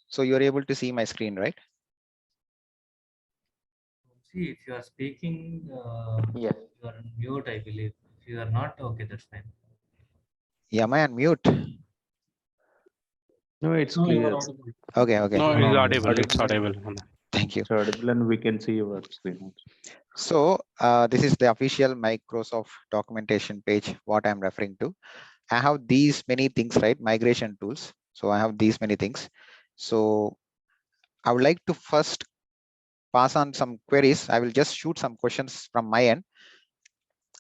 So you're able to see my screen, right? See, if you are speaking, Yes. you are on mute, I believe. If you are not, okay, that's fine. Yeah, am I on mute? No, it's No, you are clear. audible. Okay, okay. No, No, it's it's audible. It's audible. audible. Thank you. It's audible and we can see your screen. So this is the official Microsoft documentation page, what I'm referring to. I have these many things, right? Migration tools. So I have these many things. So I would like to first pass on some queries. I will just shoot some questions from my end,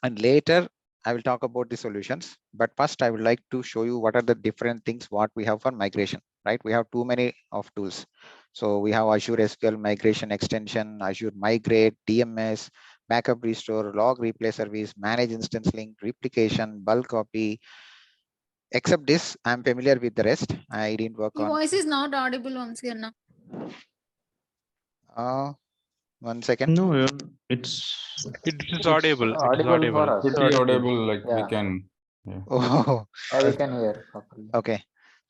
and later I will talk about the solutions. But first I would like to show you what are the different things what we have for migration, right? We have too many of tools. So we have Azure SQL migration extension, Azure Migrate, DMS, backup restore, log replay service, manage instance link, replication, bulk copy. Except this, I'm familiar with the rest. I didn't work Your on. voice is not audible once again now. 1 second. No, it's It is audible. It is Audible for audible. us. Pretty audible, like we Yeah. can. Yeah. Oh, We can hear properly. okay.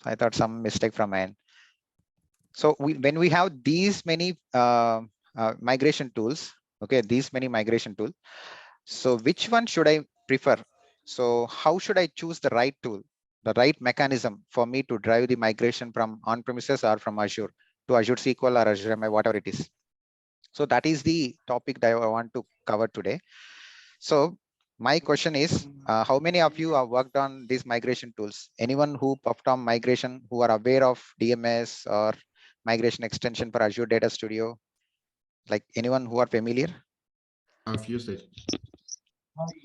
So I thought some mistake from my end. So when we have these many migration tools, okay, these many migration tools. So which one should I prefer? So how should I choose the right tool, the right mechanism for me to drive the migration from on-premises or from Azure to Azure SQL or Azure MI, whatever it is. So that is the topic that I want to cover today. So my question is, how many of you have worked on these migration tools? Anyone who performed migration, who are aware of DMS or migration extension for Azure Data Studio? Like anyone who are familiar? I've used it.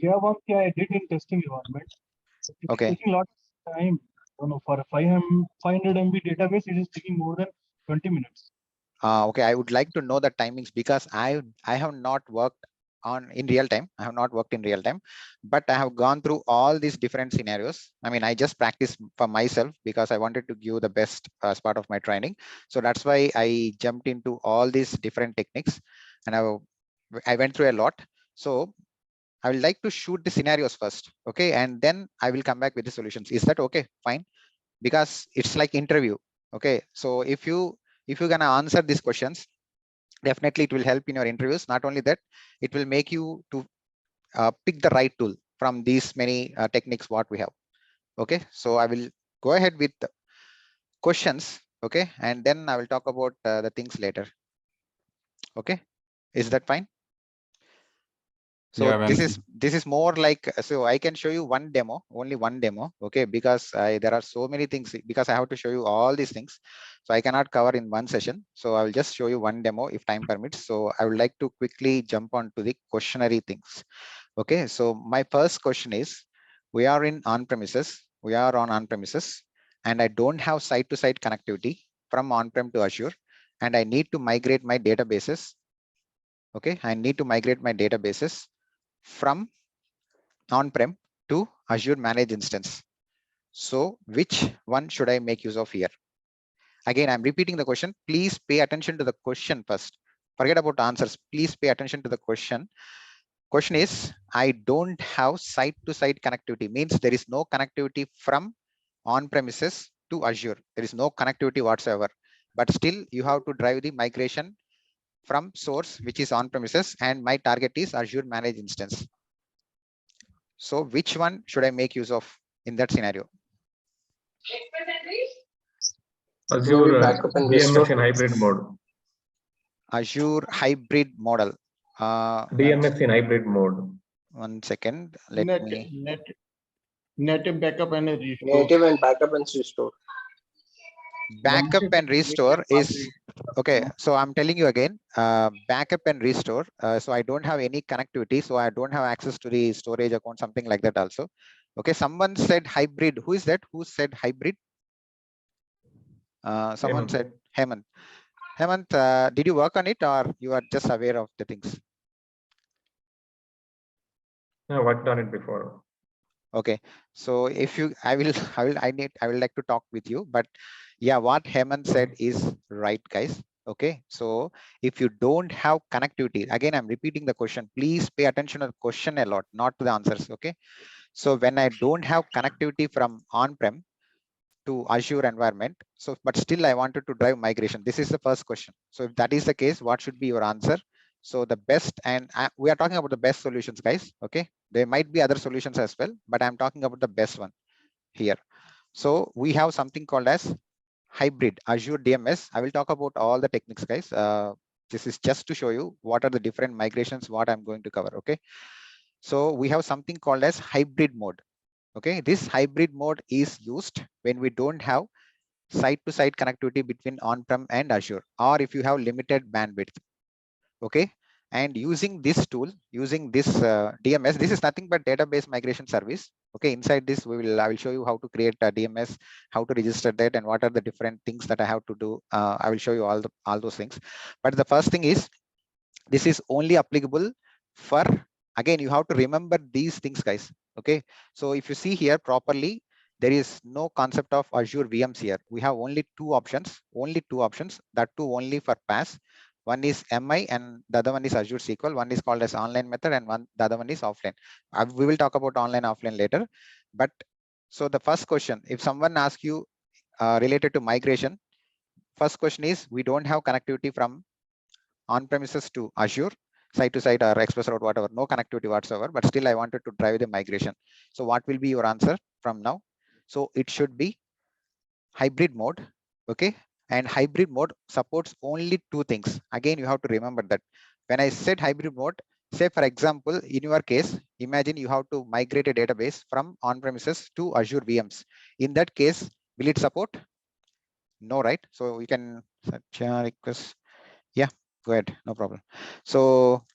Yeah, one thing I did in testing environment. It's Okay. taking a lot of time. For a 500 MB database, it is taking more than 20 minutes. Okay, I would like to know the timings because I have not worked on in real time. I have not worked in real time, but I have gone through all these different scenarios. I mean, I just practiced for myself because I wanted to give the best as part of my training. So that's why I jumped into all these different techniques, and I went through a lot. So I would like to shoot the scenarios first, okay, and then I will come back with the solutions. Is that okay? Fine, because it's like interview. Okay, so if you're gonna answer these questions, definitely it will help in your interviews. Not only that, it will make you to pick the right tool from these many techniques what we have. Okay, so I will go ahead with the questions, okay, and then I will talk about the things later. Okay, is that fine? So Yeah, this is more like, so I can show you one demo, only one demo, okay, because there are so many things, because I have to show you all these things, so I cannot cover in one session. So I will just show you one demo if time permits. So I would like to quickly jump on to the questionnaire things. Okay, so my first question is, we are in on-premises, we are on on-premises, and I don't have site-to-site connectivity from on-prem to Azure, and I need to migrate my databases. Okay, I need to migrate my databases from on-prem to Azure Managed Instance. So which one should I make use of here? Again, I'm repeating the question. Please pay attention to the question first. Forget about answers. Please pay attention to the question. Question is, I don't have site-to-site connectivity, means there is no connectivity from on-premises to Azure. There is no connectivity whatsoever. But still, you have to drive the migration from source, which is on-premises, and my target is Azure Managed Instance. So which one should I make use of in that scenario? Azure DMS in hybrid mode. Azure hybrid model. DMS in hybrid mode. 1 second. Let me. Native backup and restore. Native and backup and restore. Backup and restore is okay. So I'm telling you again, backup and restore. So I don't have any connectivity. So I don't have access to the storage account, something like that also. Okay. Someone said hybrid. Who is that? Who said hybrid? Someone said Hemant. Hemant, did you work on it or you are just aware of the things? I worked on it before. Okay, so if you, I will like to talk with you, but yeah, what Hemant said is right, guys. Okay, so if you don't have connectivity, again, I'm repeating the question. Please pay attention to the question a lot, not to the answers. Okay, so when I don't have connectivity from on-prem to Azure environment. So, but still I wanted to drive migration. This is the first question. So if that is the case, what should be your answer? So the best, and we are talking about the best solutions, guys. Okay. There might be other solutions as well, but I'm talking about the best one here. So we have something called as hybrid Azure DMS. I will talk about all the techniques, guys. This is just to show you what are the different migrations, what I'm going to cover. Okay. So we have something called as hybrid mode. Okay. This hybrid mode is used when we don't have site-to-site connectivity between on-prem and Azure, or if you have limited bandwidth. Okay. And using this tool, using this DMS, this is nothing but database migration service. Okay, inside this, I will show you how to create a DMS, how to register that, and what are the different things that I have to do. I will show you all those things. But the first thing is, this is only applicable for, again, you have to remember these things, guys. Okay, so if you see here properly, there is no concept of Azure VMs here. We have only two options, that too only for PaaS. One is MI and the other one is Azure SQL. One is called as online method and the other one is offline. We will talk about online, offline later. But so the first question, if someone asks you related to migration, first question is, we don't have connectivity from on-premises to Azure, site-to-site or Express Route, whatever, no connectivity whatsoever, but still I wanted to drive the migration. So what will be your answer from now? So it should be hybrid mode. Okay. And hybrid mode supports only two things. Again, you have to remember that when I said hybrid mode, say for example, in your case, imagine you have to migrate a database from on-premises to Azure VMs. In that case, will it support? No, right? So we can request. Yeah, go ahead, no problem. So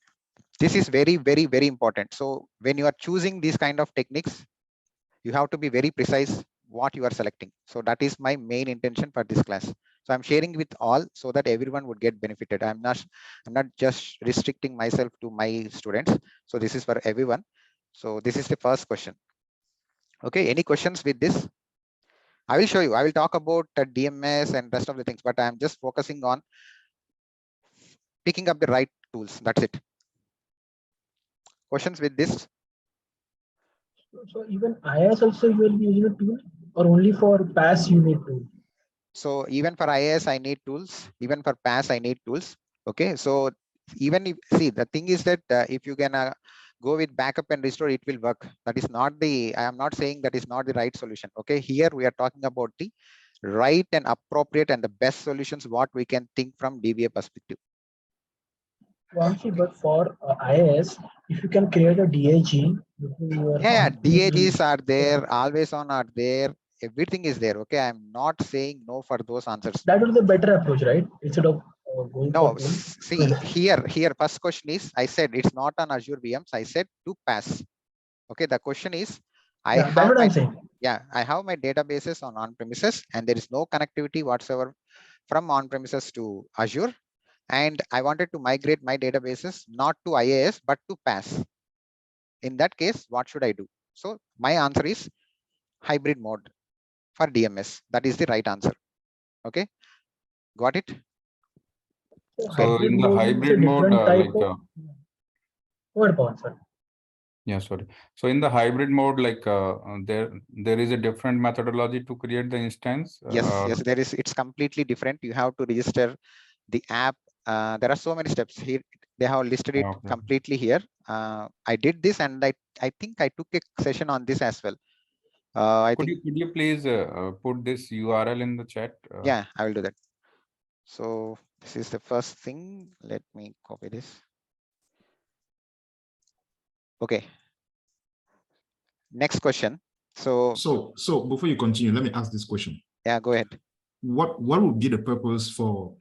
this is very, very, very important. So when you are choosing these kind of techniques, you have to be very precise what you are selecting. So that is my main intention for this class. So I'm sharing with all so that everyone would get benefited. I'm not just restricting myself to my students. So this is for everyone. So this is the first question. Okay, any questions with this? I will show you. I will talk about DMS and rest of the things, but I'm just focusing on picking up the right tools. That's it. Questions with this? So even IaaS also you will be using a tool, or only for PaaS you need tool? So even for IaaS, I need tools. Even for PaaS, I need tools. Okay. So even if, see, the thing is that if you can go with backup and restore, it will work. That is not I am not saying that is not the right solution. Okay. Here we are talking about the right and appropriate and the best solutions, what we can think from DBA perspective. But for IaaS, if you can create a DAG. Yeah, DAGs are there, always on are there. Everything is there. Okay. I'm not saying no for those answers. That would be the better approach, right? Instead of going no, for see here, first question is, I said it's not on Azure VMs. I said to PaaS. Okay. The question is, I have my databases on premises and there is no connectivity whatsoever from on premises to Azure. And I wanted to migrate my databases not to IaaS, but to PaaS. In that case, what should I do? So my answer is hybrid mode for DMS. That is the right answer. Okay. Got it? So in the hybrid mode, yeah, sorry. So in the hybrid mode, like there is a different methodology to create the instance. Yes, there is. It's completely different. You have to register the app. There are so many steps here. They have listed it completely here. I did this, and I think I took a session on this as well. Could you please put this URL in the chat? Yeah, I will do that. So this is the first thing. Let me copy this. Okay. Next question. So before you continue, let me ask this question. Yeah, go ahead. What would be the purpose for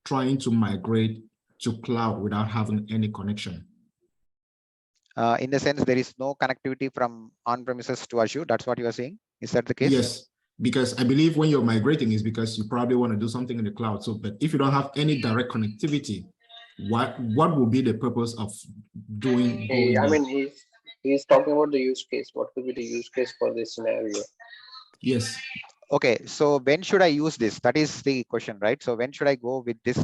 trying to migrate to cloud without having any connection? In the sense, there is no connectivity from on-premises to Azure. That's what you are saying. Is that the case? Yes, because I believe when you're migrating is because you probably want to do something in the cloud. So, but if you don't have any direct connectivity, what would be the purpose of doing? I mean, he's talking about the use case. What could be the use case for this scenario? Yes. Okay, so when should I use this? That is the question, right? So when should I go with this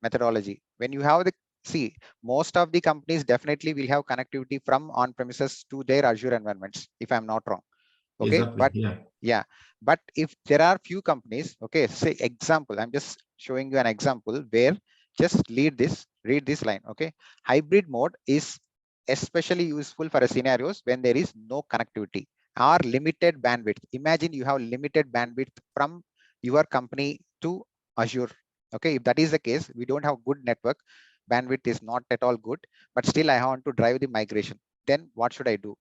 methodology? When you have see, most of the companies definitely will have connectivity from on-premises to their Azure environments, if I'm not wrong. Okay, exactly. but yeah. Yeah, but if there are few companies, okay, say example, I'm just showing you an example where just read this line, okay. Hybrid mode is especially useful for scenarios when there is no connectivity or limited bandwidth. Imagine you have limited bandwidth from your company to Azure. Okay, if that is the case, we don't have good network, bandwidth is not at all good, but still I want to drive the migration. Then what should I do?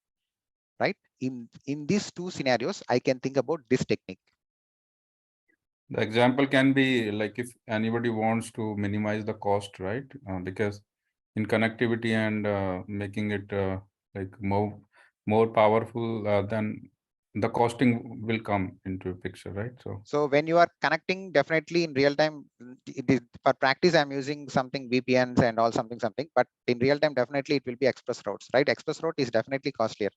Right? In these two scenarios, I can think about this technique. The example can be like if anybody wants to minimize the cost, right? Because in connectivity and making it like more powerful, then the costing will come into a picture, right? So when you are connecting, definitely in real time, for practice, I'm using something VPNs and all something, but in real time, definitely it will be express routes, right? Express route is definitely costlier.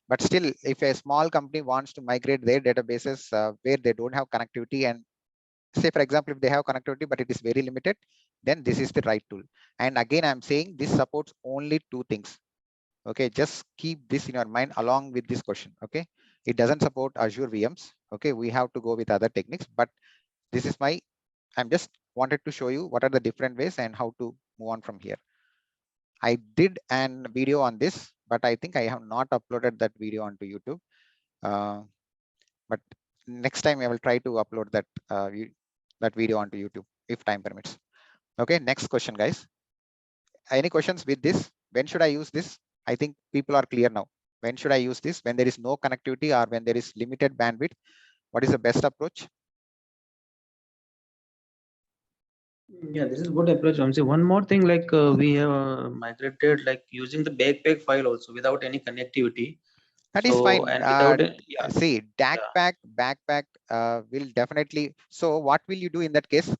But still, if a small company wants to migrate their databases where they don't have connectivity, and say, for example, if they have connectivity, but it is very limited, then this is the right tool. And again, I'm saying this supports only two things. Okay, just keep this in your mind along with this question. Okay, it doesn't support Azure VMs. Okay, we have to go with other techniques, but this is I'm just wanted to show you what are the different ways and how to move on from here. I did an video on this, but I think I have not uploaded that video onto YouTube. But next time I will try to upload that that video onto YouTube if time permits. Okay, next question, guys. Any questions with this? When should I use this? I think people are clear now. When should I use this? When there is no connectivity or when there is limited bandwidth? What is the best approach? Yeah, this is good approach. One more thing, like we have migrated like using the backpack file also without any connectivity. That is fine. And without yeah. See, backpack will definitely. So what will you do in that case?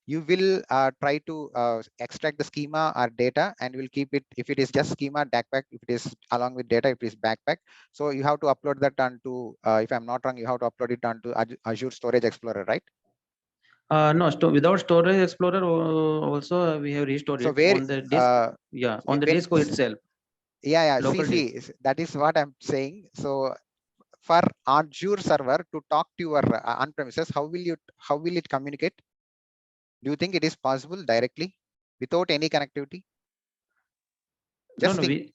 You will try to extract the schema or data and will keep it. If it is just schema, backpack. If it is along with data, it is backpack. So you have to upload that onto, if I'm not wrong, you have to upload it onto Azure Storage Explorer, right? No, without Storage Explorer also we have restored So it where, on the disk. On the disk itself. Yeah. Local See, that is what I'm saying. So for Azure server to talk to your on-premises, how will it communicate? Do you think it is possible directly without any connectivity? Just think.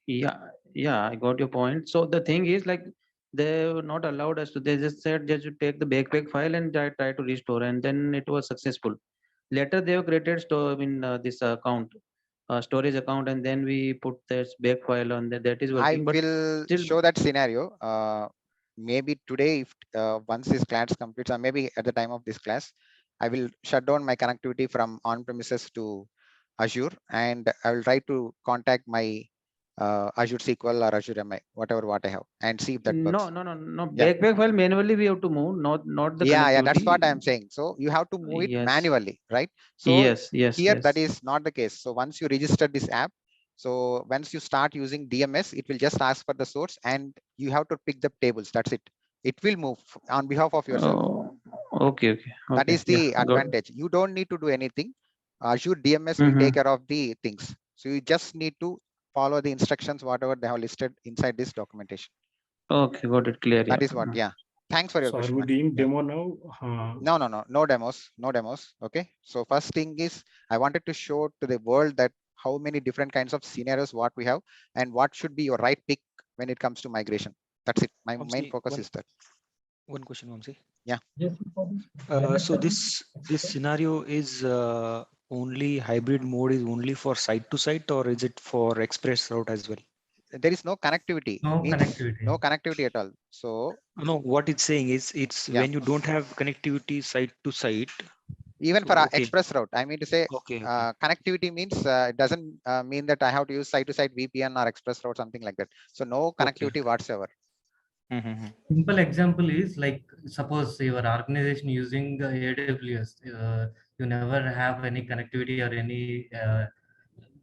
Yeah, I got your point. So the thing is, like, they were not allowed us to. They just said just to take the backpack file and try to restore, and then it was successful. Later, they have created this account, storage account, and then we put this back file on that. That is I working, but will still, show that scenario. Maybe today, if once this class completes, or maybe at the time of this class, I will shut down my connectivity from on-premises to Azure, and I will try to contact my Azure SQL or Azure MI, whatever what I have, and see if that works. No. Yeah. Backpack file manually we have to move, not the Yeah, connectivity. that's what I'm saying. So you have to move it manually, right? So here that is not the case. So once you register this app, so once you start using DMS, it will just ask for the source and you have to pick the tables. That's it. It will move on behalf of yourself. Okay. That is the advantage. You don't need to do anything. Azure DMS will take care of the things. So you just need to follow the instructions, whatever they have listed inside this documentation. Okay, got it clear. That is what, Thanks for your So question. are we doing demo now? No demos. Okay. So first thing is I wanted to show to the world that how many different kinds of scenarios what we have and what should be your right pick when it comes to migration. That's it. My main focus is that. One question, Vamsi. Yeah. So this scenario is only hybrid mode is only for site to site, or is it for express route as well? There is no connectivity. No connectivity. No connectivity at all. So no, what it's saying is it's when you don't have connectivity site to site. Even for express route, I mean to say connectivity means it doesn't mean that I have to use site to site VPN or express route, something like that. So no connectivity whatsoever. Simple example is like, suppose your organization using AWS, you never have any connectivity or any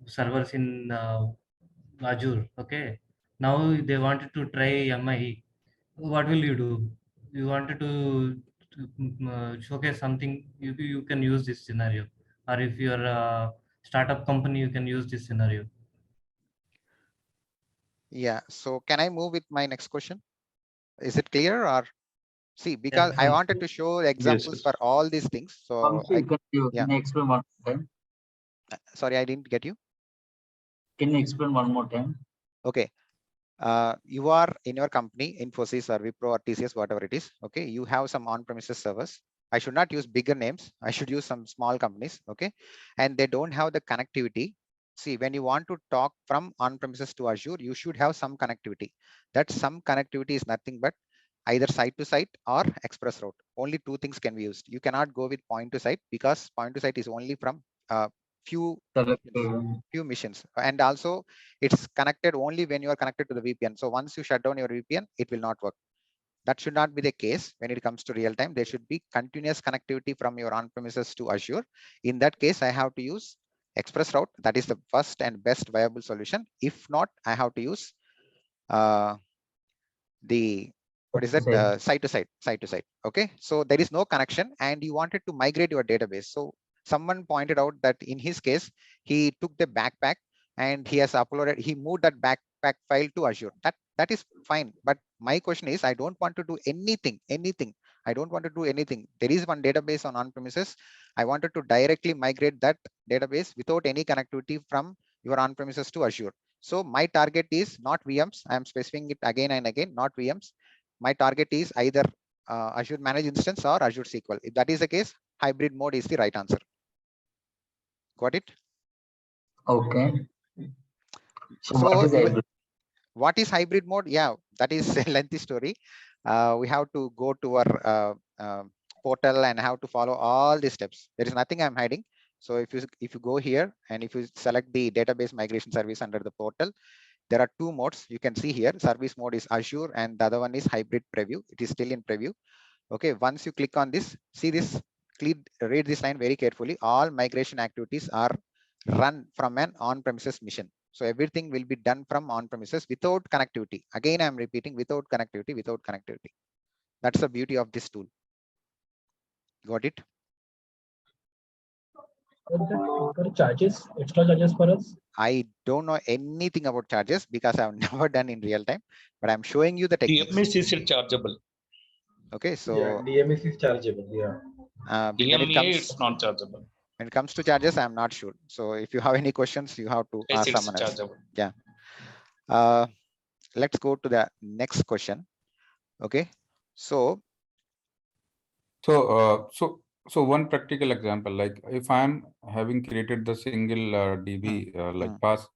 servers in Azure. Okay, now they wanted to try MI. What will you do? You wanted to showcase something. You can use this scenario, or if you're a startup company, you can use this scenario. Yeah. So can I move with my next question? Is it clear? Or see, because I wanted to show examples yes. for all these things. So yeah. Can you explain one more time? Sorry, I didn't get you. Can you explain one more time? Okay. You are in your company, Infosys or Wipro or TCS, whatever it is. Okay. You have some on-premises servers. I should not use bigger names. I should use some small companies. Okay. And they don't have the connectivity. See, when you want to talk from on-premises to Azure, you should have some connectivity. That some connectivity is nothing but either site to site or express route. Only two things can be used. You cannot go with point to site because point to site is only from few missions, and also it's connected only when you are connected to the VPN. So once you shut down your VPN, it will not work. That should not be the case when it comes to real time. There should be continuous connectivity from your on-premises to Azure. In that case, I have to use express route. That is the first and best viable solution. If not, I have to use the what is that site to site. Okay, so there is no connection and you wanted to migrate your database. So someone pointed out that in his case he took the backpack and he has uploaded, he moved that backpack file to Azure. That is fine, but my question is, I don't want to do anything. I don't want to do anything. There is one database on premises. I wanted to directly migrate that database without any connectivity from your on premises to Azure. So my target is not VMs. I am specifying it again and again, not VMs. My target is either Azure Managed Instance or Azure SQL. If that is the case, hybrid mode is the right answer. Got it? Okay. So what is hybrid mode? Yeah, that is a lengthy story. We have to go to our portal and have to follow all these steps. There is nothing I'm hiding. So if you go here and if you select the database migration service under the portal, there are two modes you can see here. Service mode is Azure and the other one is hybrid preview. It is still in preview. Okay, once you click on this, see this, read this line very carefully. All migration activities are run from an on-premises mission. So everything will be done from on-premises without connectivity. Again, I'm repeating, without connectivity. That's the beauty of this tool. Got it? Charges, extra charges for us? I don't know anything about charges because I've never done in real time, but I'm showing you the techniques. DMS is chargeable. Okay, so yeah, DMS is chargeable. Yeah. DMA it's not chargeable. When it comes to charges, I'm not sure. So if you have any questions, you have to ask someone else. Chargeable. Yeah. Let's go to the next question. Okay. So one practical example, like if I'm having created the single DB like PaaS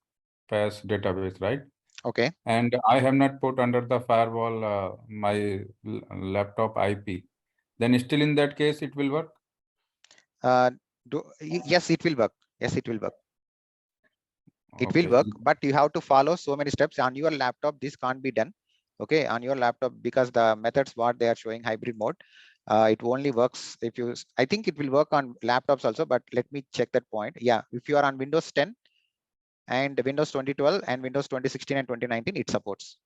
database, right? Okay. And I have not put under the firewall my laptop IP, then still in that case it will work? Yes, it will work. Yes, it will work. It Okay. will work, but you have to follow so many steps on your laptop. This can't be done. Okay, on your laptop, because the methods what they are showing hybrid mode, it only works if you, I think it will work on laptops also, but let me check that point. Yeah, if you are on Windows 10 and Windows 2012 and Windows 2016 and 2019, it supports.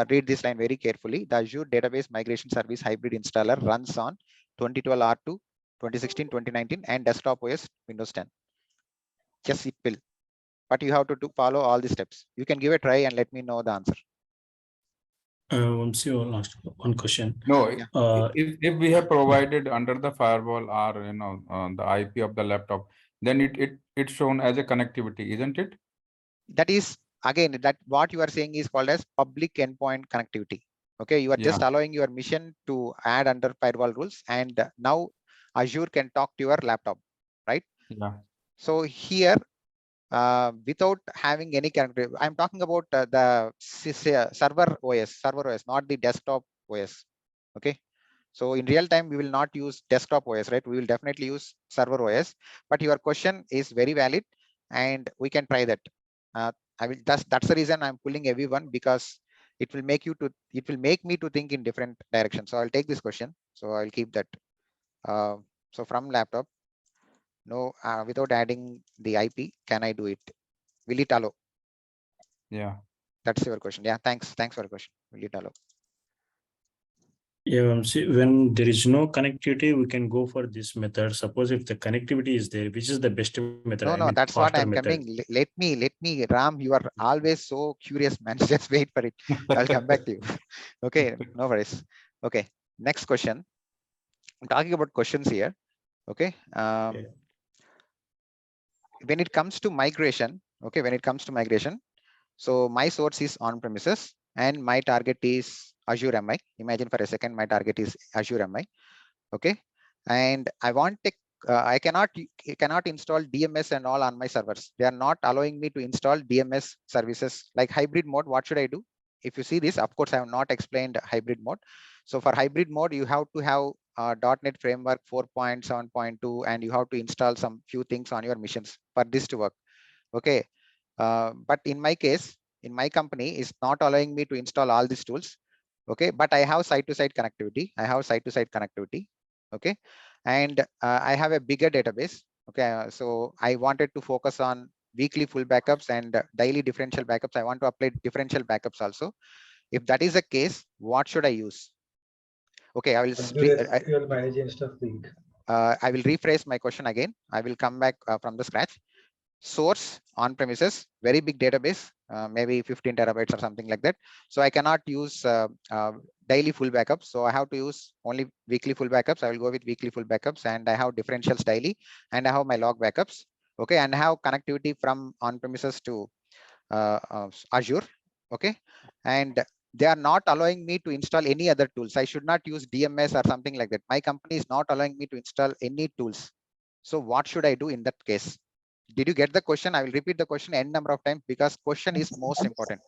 Read this line very carefully. The Azure Database Migration Service Hybrid Installer runs on 2012 R2, 2016, 2019 and desktop OS Windows 10. Yes, it will. But you have to follow all the steps. You can give a try and let me know the answer. Last one question. No, if we have provided under the firewall or the IP of the laptop, then it's shown as a connectivity, isn't it? That is again that what you are saying is called as public endpoint connectivity. Okay, you are just allowing your mission to add under firewall rules, and now Azure can talk to your laptop, right? Yeah. So here, without having any connectivity, I'm talking about the server OS, not the desktop OS. Okay. So in real time, we will not use desktop OS, right? We will definitely use server OS. But your question is very valid, and we can try that. That's the reason I'm pulling everyone, because it will make me to think in different directions. So I'll take this question. So I'll keep that. So from laptop, no, without adding the IP, can I do it? Will it allow? Yeah. That's your question. Yeah, thanks for your question. Will it allow? Yeah, see, when there is no connectivity, we can go for this method. Suppose if the connectivity is there, which is the best method? No, I no, mean, that's what faster I'm method. coming. Let me, Ram, you are always so curious, man. Just wait for it. I'll come back to you. Okay, no worries. Okay, next question. I'm talking about questions here. Okay. When it comes to migration, okay, when it comes to migration, so my source is on premises and my target is Azure MI. Imagine for a second, my target is Azure MI. Okay, and I want to I cannot install DMS and all on my servers. They are not allowing me to install DMS services like hybrid mode. What should I do? If you see this, of course, I have not explained hybrid mode. So for hybrid mode, you have to have .NET Framework 4.7.2, and you have to install some few things on your missions for this to work. Okay, but in my case, in my company, is not allowing me to install all these tools. Okay, but I have site-to-site connectivity. I have site-to-site connectivity. Okay, and I have a bigger database. Okay, so I wanted to focus on weekly full backups and daily differential backups. I want to apply differential backups also. If that is the case, what should I use? Okay, I will Managed Instance link. I will rephrase my question again. I will come back from the scratch. Source on premises, very big database, maybe 15 terabytes or something like that. So I cannot use daily full backups. So I have to use only weekly full backups. I will go with weekly full backups, and I have differentials daily, and I have my log backups. Okay, and I have connectivity from on premises to Azure. Okay, and they are not allowing me to install any other tools. I should not use DMS or something like that. My company is not allowing me to install any tools. So what should I do in that case? Did you get the question? I will repeat the question n number of times because question is most important.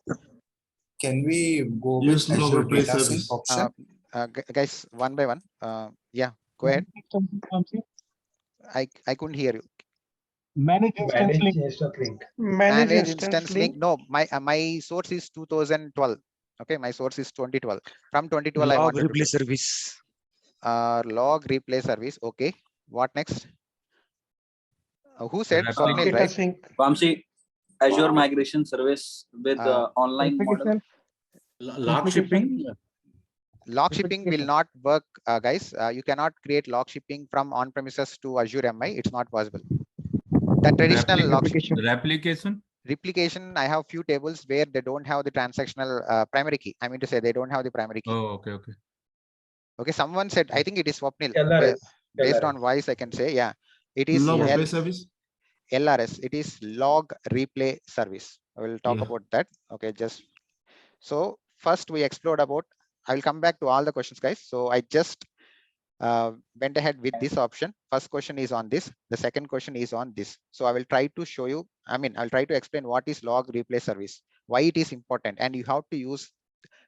Can we go Use with log Azure replace Data service. option? Guys, one by one. Yeah, go ahead. I couldn't hear you. Managed Instance link. Managed Instance link. No, my source is 2012. Okay, my source is 2012. From 2012, I wanted replay service. Log replay service. Okay, what next? Who said Swapnil, right? Vamsi, Azure migration service with online model. Log shipping. Log shipping will not work, guys. You cannot create log shipping from on-premises to Azure MI. It's not possible. The traditional log replication, I have few tables where they don't have the transactional primary key. I mean to say they don't have the primary key. Oh, okay. Okay, someone said, I think it is Swapnil. Based on voice, I can say, yeah, it is log replay service. LRS. It is log replay service. I will talk about that. Okay, just so first we explored about. I will come back to all the questions, guys. So I just went ahead with this option. First question is on this. The second question is on this. So I will try to show you. I'll try to explain what is log replay service, why it is important, and you have to use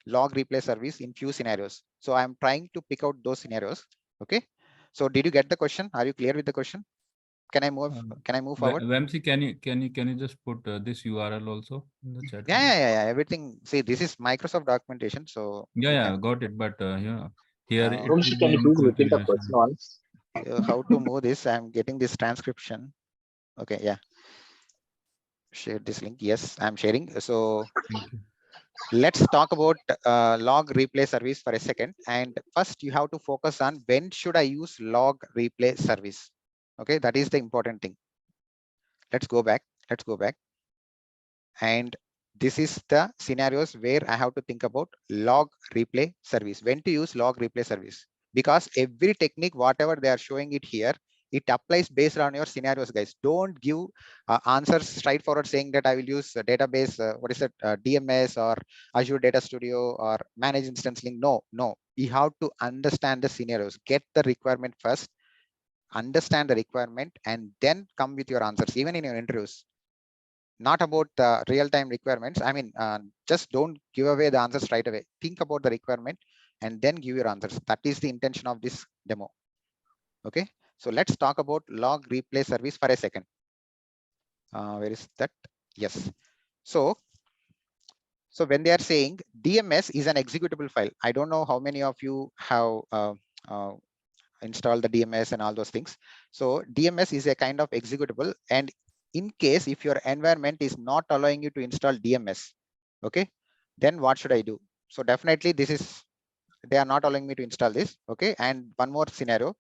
log replay service in few scenarios. So I'm trying to pick out those scenarios. Okay. So did you get the question? Are you clear with the question? Can I move? Can I move forward? Vamsi, can you just put this URL also in the chat? Yeah. Everything. See, this is Microsoft documentation. So yeah, got it. But here it Vamsi, would can be you in please repeat the configuration. question once? How to move this? I'm getting this transcription. Okay, yeah. Share this link. Yes, I'm sharing. So let's talk about log replay service for a second. And first you have to focus on when should I use log replay service? Okay, that is the important thing. Let's go back. And this is the scenarios where I have to think about log replay service. When to use log replay service? Because every technique, whatever they are showing it here, it applies based on your scenarios, guys. Don't give answers straightforward saying that I will use a database, what is it, DMS or Azure Data Studio or Managed Instance link. No. You have to understand the scenarios. Get the requirement first, understand the requirement, and then come with your answers, even in your interviews. Not about the real-time requirements. Just don't give away the answers right away. Think about the requirement and then give your answers. That is the intention of this demo. Okay, so let's talk about log replay service for a second. Where is that? Yes. So when they are saying DMS is an executable file, I don't know how many of you have installed the DMS and all those things. So DMS is a kind of executable, and in case if your environment is not allowing you to install DMS, okay, then what should I do? So definitely this is they are not allowing me to install this. Okay, and one more scenario,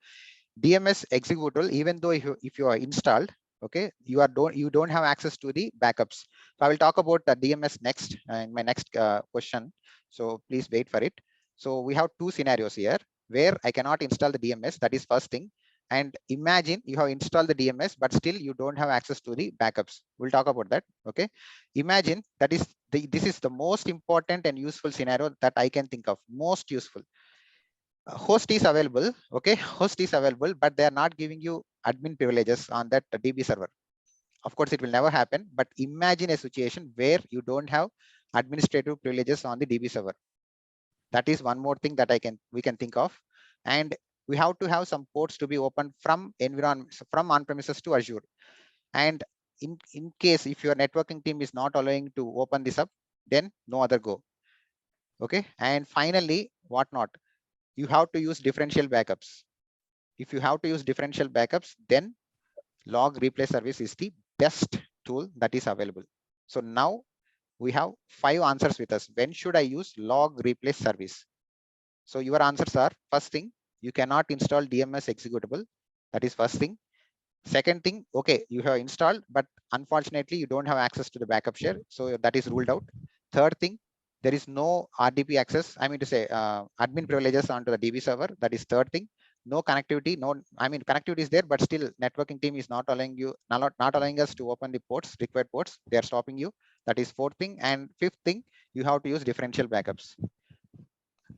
DMS executable, even though if you are installed, okay, you don't have access to the backups. So I will talk about the DMS next in my next question. So please wait for it. So we have two scenarios here where I cannot install the DMS. That is first thing. And imagine you have installed the DMS, but still you don't have access to the backups. We'll talk about that. Okay. Imagine that is this is the most important and useful scenario that I can think of. Most useful. Host is available. Okay. Host is available, but they are not giving you admin privileges on that DB server. Of course, it will never happen, but imagine a situation where you don't have administrative privileges on the DB server. That is one more thing that we can think of. And we have to have some ports to be opened from from on-premises to Azure. And in case if your networking team is not allowing to open this up, then no other go. Okay. And finally, what not? You have to use differential backups. If you have to use differential backups, then log replay service is the best tool that is available. So now we have 5 answers with us. When should I use log replay service? So your answers are: first thing, you cannot install DMS executable. That is first thing. Second thing, okay, you have installed, but unfortunately you don't have access to the backup share. So that is ruled out. Third thing, there is no RDP access. I mean to say admin privileges onto the DB server. That is third thing. No connectivity. Connectivity is there, but still networking team is not allowing you, not allowing us to open the ports, required ports. They are stopping you. That is fourth thing. And fifth thing, you have to use differential backups.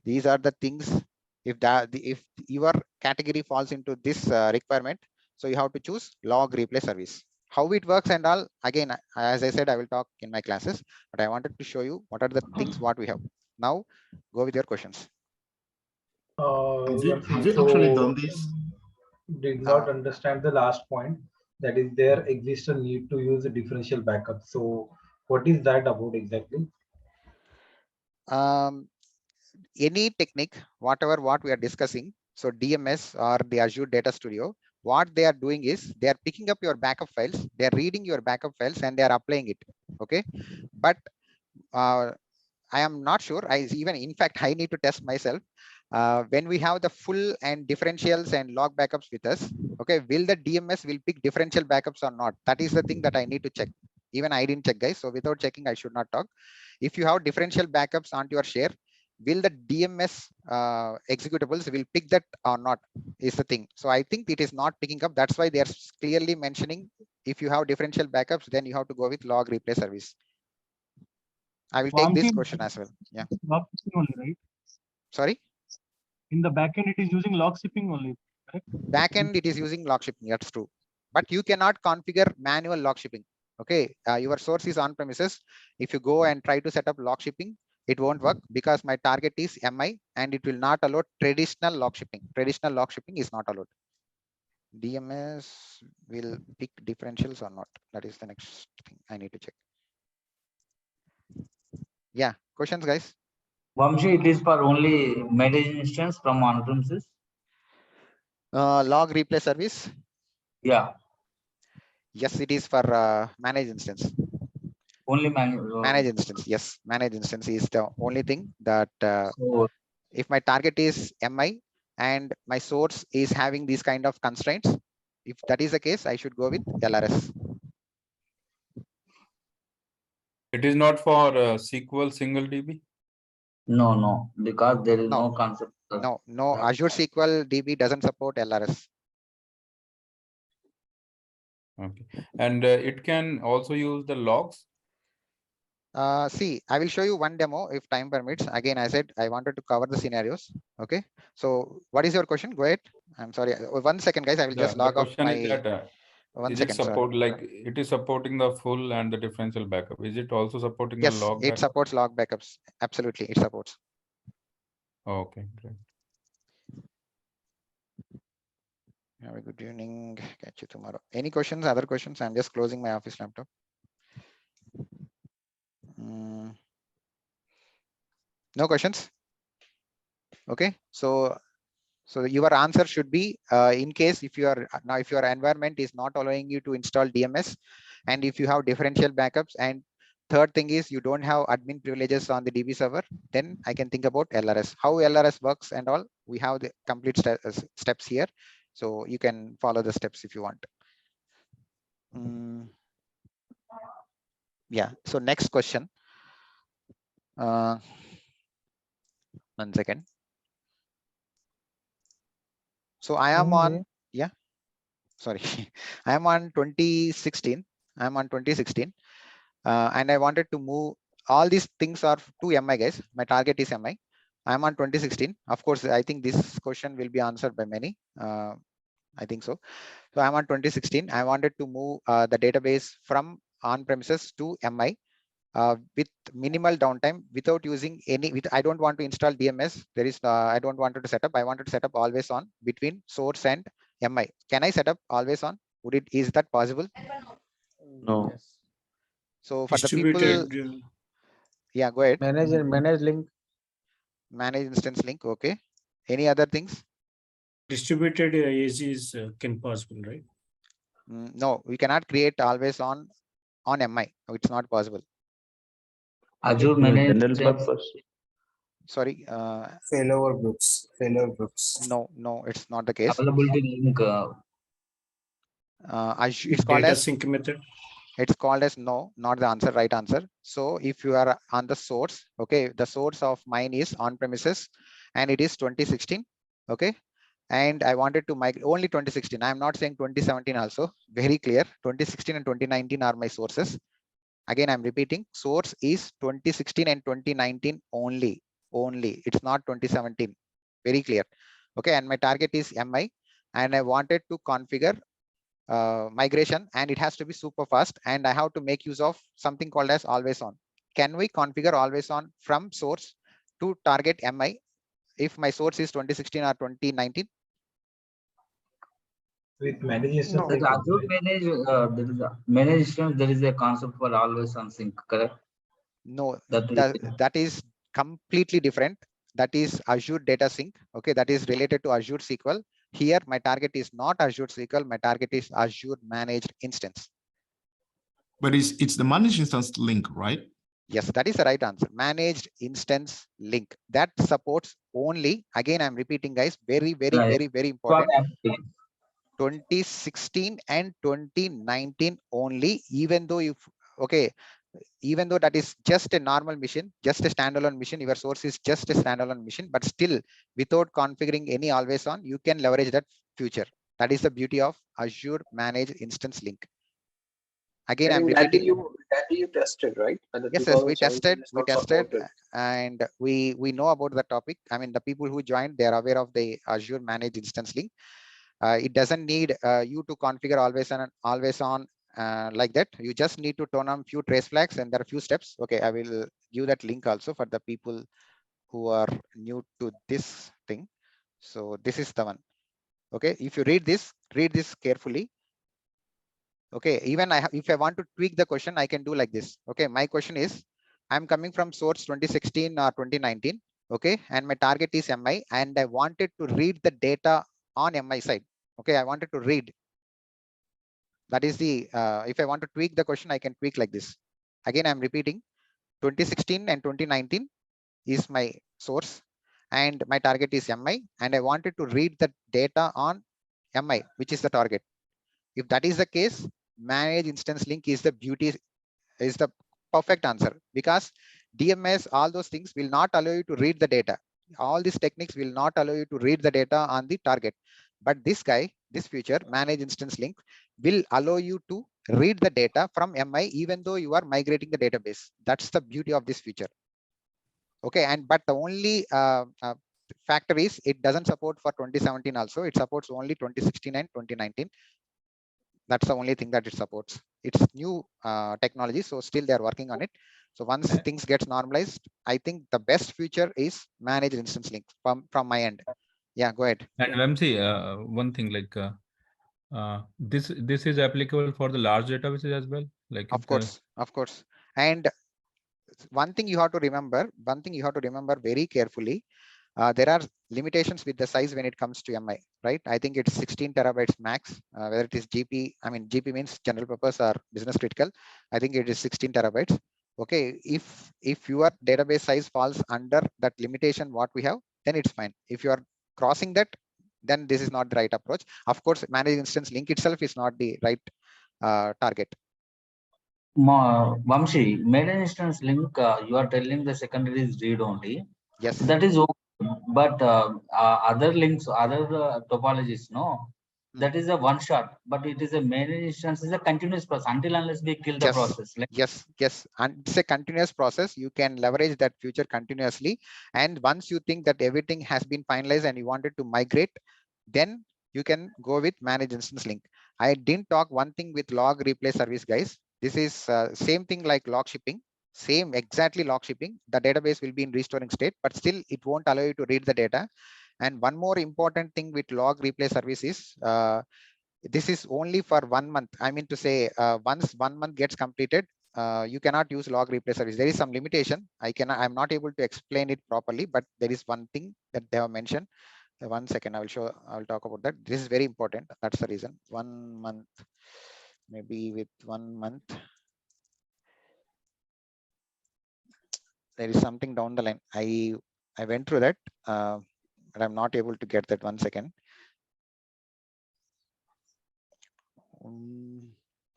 These are the things. If your category falls into this requirement, so you have to choose log replay service. How it works and all, again, as I said, I will talk in my classes, but I wanted to show you what are the things what we have. Now go with your questions. Have you actually done this? Did not understand the last point. That is, there exists a need to use a differential backup. So what is that about exactly? Any technique, what we are discussing, so DMS or the Azure Data Studio, what they are doing is they are picking up your backup files, they are reading your backup files, and they are applying it. Okay, but I am not sure. In fact, I need to test myself. When we have the full and differentials and log backups with us, okay, will the DMS will pick differential backups or not? That is the thing that I need to check. Even I didn't check, guys. So without checking, I should not talk. If you have differential backups onto your share, will the DMS executables will pick that or not is the thing. So I think it is not picking up. That's why they are clearly mentioning if you have differential backups, then you have to go with log replay service. I will take this question as well. Yeah. Log shipping only, right? Sorry? In the backend, it is using log shipping only, correct? Backend, it is using log shipping. That's true. But you cannot configure manual log shipping. Okay. Your source is on premises. If you go and try to set up log shipping, it won't work because my target is MI and it will not allow traditional log shipping. Traditional log shipping is not allowed. DMS will pick differentials or not. That is the next thing I need to check. Yeah, questions, guys? Vamshi, it is for only managed instance from on-premises? Log replay service? Yeah. Yes, it is for managed instance. Only managed instance. Yes, managed instance is the only thing that if my target is MI and my source is having these kind of constraints, if that is the case, I should go with LRS. It is not for SQL single DB? No, because there is no concept. No, Azure SQL DB doesn't support LRS. Okay, and it can also use the logs? See, I will show you one demo if time permits. Again, I said I wanted to cover the scenarios. Okay, so what is your question? Go ahead. I'm sorry. 1 second, guys. I will just log off my. Is that, One is second. it support like it is supporting the full and the differential backup? Is it also supporting yes, the log? It supports log backups. Absolutely, it supports. Okay, great. Have a good evening. Catch you tomorrow. Any questions? Other questions? I'm just closing my office laptop. No questions? Okay, so your answer should be in case if your environment is not allowing you to install DMS, and if you have differential backups, and third thing is you don't have admin privileges on the DB server, then I can think about LRS. How LRS works and all, we have the complete steps here. So you can follow the steps if you want. Yeah, so next question. 1 second. So I am on, yeah, sorry, I am on 2016. I'm on 2016. And I wanted to move, all these things are to MI, guys. My target is MI. I'm on 2016. Of course, I think this question will be answered by many. I think so. So I'm on 2016. I wanted to move the database from on-premises to MI with minimal downtime without using any, I don't want to install DMS. There is, I don't want to set up. I wanted to set up always on between source and MI. Can I set up always on? Would it, is that possible? No. Yes. So for the people, yeah, go ahead. Manage link. Manage instance link. Okay. Any other things? Distributed AZ is can possible, right? No, we cannot create always on MI. No, it's not possible. Azure Managed Instance. Sorry. Failover groups. Failover groups. No, it's not the case. Availability link. It's called data as sync method. It's called as no, not the answer, right answer. So if you are on the source, okay, the source of mine is on premises and it is 2016. Okay. And I wanted to migrate only 2016. I'm not saying 2017 also, very clear. 2016 and 2019 are my sources. Again, I'm repeating, source is 2016 and 2019 only. It's not 2017. Very clear. Okay. And my target is MI and I wanted to configure migration and it has to be super fast and I have to make use of something called as always on. Can we configure always on from source to target MI if my source is 2016 or 2019? With managed instance, With Azure Managed, there is a managed instance. There is a concept for always on sync, correct? No, that is completely different. That is Azure Data Sync. Okay, that is related to Azure SQL. Here, my target is not Azure SQL. My target is Azure Managed Instance. But it's the managed instance link, right? Yes, that is the right answer. Managed instance link that supports only, again, I'm repeating, guys, very important. 2016 and 2019 only, even though you, okay, even though that is just a normal mission, just a standalone mission, your source is just a standalone mission, but still without configuring any always on, you can leverage that feature. That is the beauty of Azure Managed Instance link. Again, I'm repeating. That you tested, right? Yes, we tested, and we know about the topic. I mean, the people who joined, they are aware of the Azure Managed Instance link. It doesn't need you to configure always on like that. You just need to turn on few trace flags and there are few steps. Okay, I will give that link also for the people who are new to this thing. So this is the one. Okay, if you read this carefully. Okay, even if I want to tweak the question, I can do like this. Okay, my question is, I'm coming from source 2016 or 2019. Okay, and my target is MI, and I wanted to read the data on MI side. Okay, I wanted to read. That is the, if I want to tweak the question, I can tweak like this. Again, I'm repeating, 2016 and 2019 is my source and my target is MI, and I wanted to read the data on MI, which is the target. If that is the case, manage instance link is the beauty, is the perfect answer, because DMS, all those things will not allow you to read the data. All these techniques will not allow you to read the data on the target. But this guy, this feature, manage instance link, will allow you to read the data from MI, even though you are migrating the database. That's the beauty of this feature. Okay, and but the only factor is it doesn't support for 2017 also. It supports only 2016 and 2019. That's the only thing that it supports. It's new technology, so still they are working on it. So once things gets normalized, I think the best feature is managed instance link from my end. Yeah, go ahead. And Ramsey, one thing, like this is applicable for the large databases as well. Like of course. And one thing you have to remember very carefully. There are limitations with the size when it comes to MI, right? I think it's 16 terabytes max, whether it is GP, I mean, GP means general purpose or business critical. I think it is 16 terabytes. Okay, if your database size falls under that limitation what we have, then it's fine. If you are crossing that, then this is not the right approach. Of course, managed instance link itself is not the right target. Vamshi, managed instance link, you are telling the secondary is read only. Yes. That is okay. But other links, other topologies, no, that is a one shot. But it is a managed instance is a continuous process until unless we kill the Yes. process. Like, Yes. And it's a continuous process. You can leverage that feature continuously. And once you think that everything has been finalized and you wanted to migrate, then you can go with managed instance link. I didn't talk one thing with log replay service, guys. This is same thing like log shipping, same exactly log shipping. The database will be in restoring state, but still it won't allow you to read the data. And one more important thing with log replay service is this is only for 1 month. I mean to say, once 1 month gets completed, you cannot use log replay service. There is some limitation. I'm not able to explain it properly, but there is one thing that they have mentioned. 1 second, I will talk about that. This is very important. That's the reason. 1 month, maybe with 1 month, there is something down the line. I went through that, but I'm not able to get that. 1 second.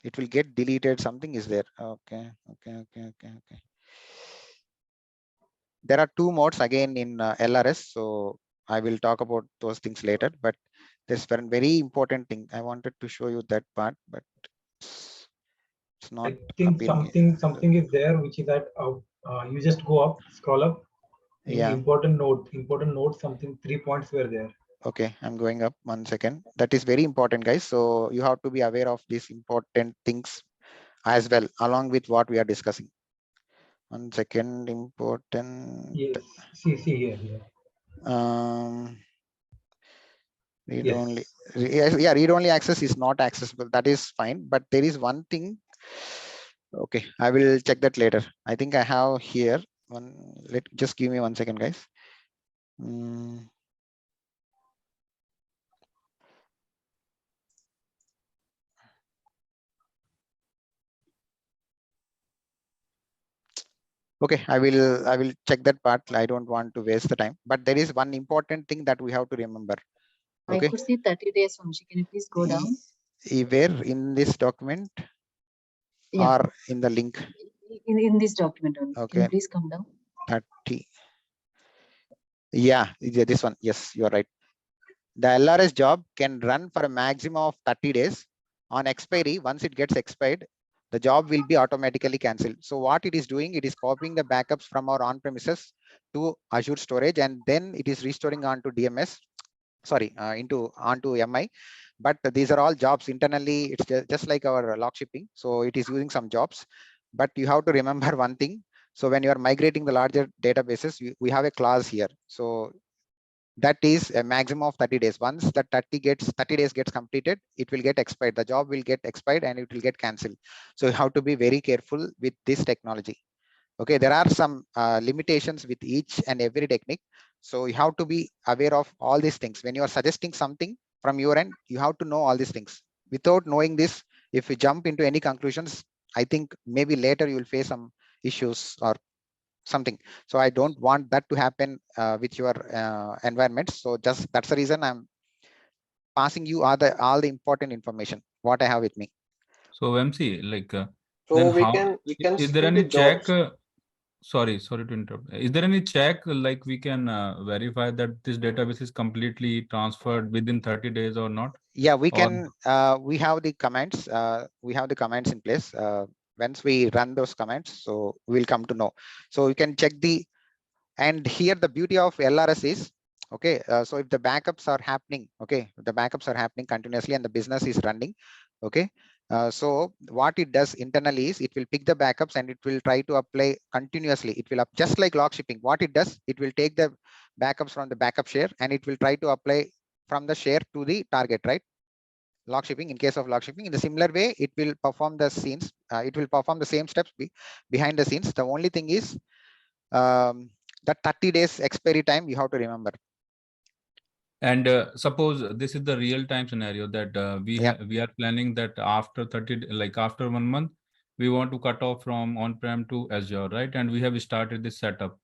It will get deleted. Something is there. Okay. There are two modes again in LRS. So I will talk about those things later, but there's one very important thing. I wanted to show you that part, but it's not. I think something is there, which is that you just go up, scroll up. Yeah. Important note, something 3 points were there. Okay, I'm going up. 1 second. That is very important, guys. So you have to be aware of these important things as well, along with what we are discussing. 1 second, important. Yes, see here. Read only. Yeah, read only access is not accessible. That is fine, but there is one thing. Okay, I will check that later. I think I have here one. Just give me 1 second, guys. Okay, I will check that part. I don't want to waste the time, but there is one important thing that we have to remember. Okay. I could see 30 days, Vamshi. Can you please go down? Where in this document? Yeah. Or in the link? In this document only. Okay. Can you please come down? 30. Yeah, this one. Yes, you are right. The LRS job can run for a maximum of 30 days. On expiry, once it gets expired, the job will be automatically cancelled. So what it is doing, it is copying the backups from our on-premises to Azure storage, and then it is restoring onto DMS, onto MI. But these are all jobs internally. It's just like our log shipping. So it is using some jobs, but you have to remember one thing. So when you are migrating the larger databases, we have a clause here. So that is a maximum of 30 days. Once that 30 days gets completed, it will get expired. The job will get expired and it will get cancelled. So you have to be very careful with this technology. Okay, there are some limitations with each and every technique. So you have to be aware of all these things. When you are suggesting something from your end, you have to know all these things. Without knowing this, if you jump into any conclusions, I think maybe later you will face some issues or something. So I don't want that to happen with your environment. So just that's the reason I'm passing you all the important information what I have with me. So MC, like so then we how can is there see any the check? jobs. Sorry to interrupt. Is there any check like we can verify that this database is completely transferred within 30 days or not? Yeah, we can. We have the commands. We have the commands in place. Once we run those commands, so we'll come to know. So you can check the. And here the beauty of LRS is, okay. So if the backups are happening, okay, the backups are happening continuously and the business is running, okay. So what it does internally is it will pick the backups and it will try to apply continuously. It will up just like log shipping. What it does, it will take the backups from the backup share and it will try to apply from the share to the target, right? Log shipping, in case of log shipping, in the similar way, it will perform the scenes. It will perform the same steps behind the scenes. The only thing is that 30 days expiry time you have to remember. And suppose this is the real time scenario that we are planning that after 30, like after 1 month, we want to cut off from on-prem to Azure, right? And we have started this setup.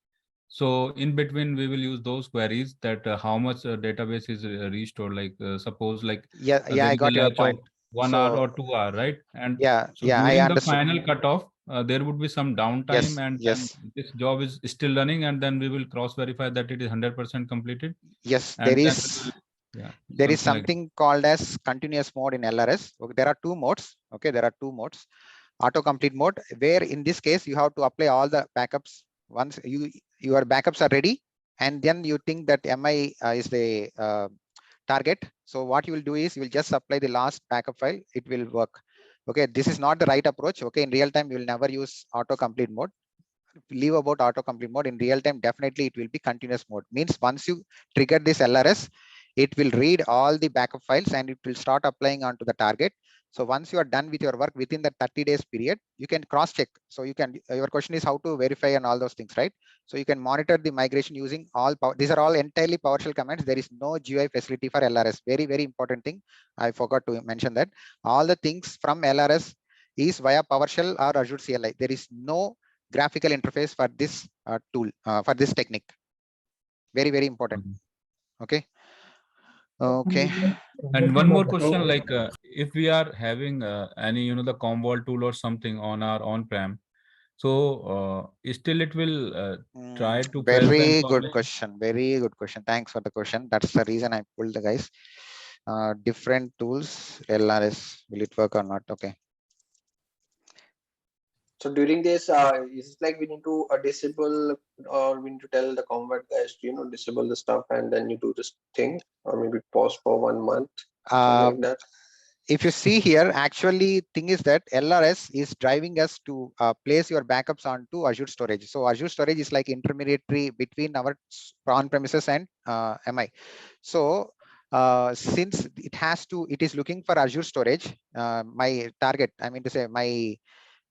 So in between, we will use those queries that how much database is restored. Like suppose like yeah, there I is a got your latch of point. 1 hour or 2 hour, right? And Yeah, so I during the understood. final cutoff, there would be some downtime, and then yes. this job is still running, and then we will cross verify that it is 100% completed. Yes, And there then is. yeah, There is something something called as continuous mode in LRS. Okay, there are two modes. Okay, there are two modes. Autocomplete mode, where in this case you have to apply all the backups once your backups are ready, and then you think that MI is the target. So what you will do is you will just apply the last backup file. It will work. Okay, this is not the right approach. Okay, in real time you will never use autocomplete mode. Leave about autocomplete mode. In real time, definitely it will be continuous mode. Means once you trigger this LRS, it will read all the backup files and it will start applying onto the target. So once you are done with your work within the 30 days period, you can cross check. So you can, your question is how to verify and all those things, right? So you can monitor the migration using all power. These are all entirely PowerShell commands. There is no GUI facility for LRS. Very, very important thing. I forgot to mention that all the things from LRS is via PowerShell or Azure CLI. There is no graphical interface for this tool, for this technique. Very, very important. Okay. Okay. And one more question, like if we are having any, the Commvault tool or something on our on-prem, so still it will try to fetch the Very good information. question. Very good question. Thanks for the question. That's the reason I pulled the guys. Different tools, LRS, will it work or not? Okay. So during this, is it like we need to disable, or we need to tell the combat guys to disable the stuff and then you do this thing, or maybe pause for 1 month, something like that? If you see here, actually thing is that LRS is driving us to place your backups onto Azure storage. So Azure storage is like intermediary between our on-premises and MI. So since it is looking for Azure storage, my target, I mean to say my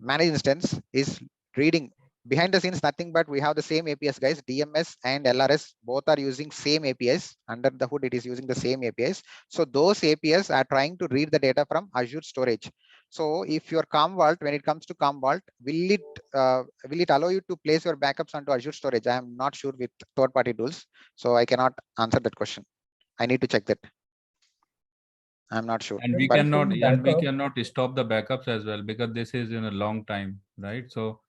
managed instance is reading behind the scenes nothing but we have the same APIs, guys. DMS and LRS both are using same APIs. Under the hood, it is using the same APIs. So those APIs are trying to read the data from Azure storage. So if your Commvault, when it comes to Commvault, will it allow you to place your backups onto Azure storage? I am not sure with third-party tools, so I cannot answer that question. I need to check that. I'm not sure. And we cannot stop the backups as well, because this is in a long time, right? So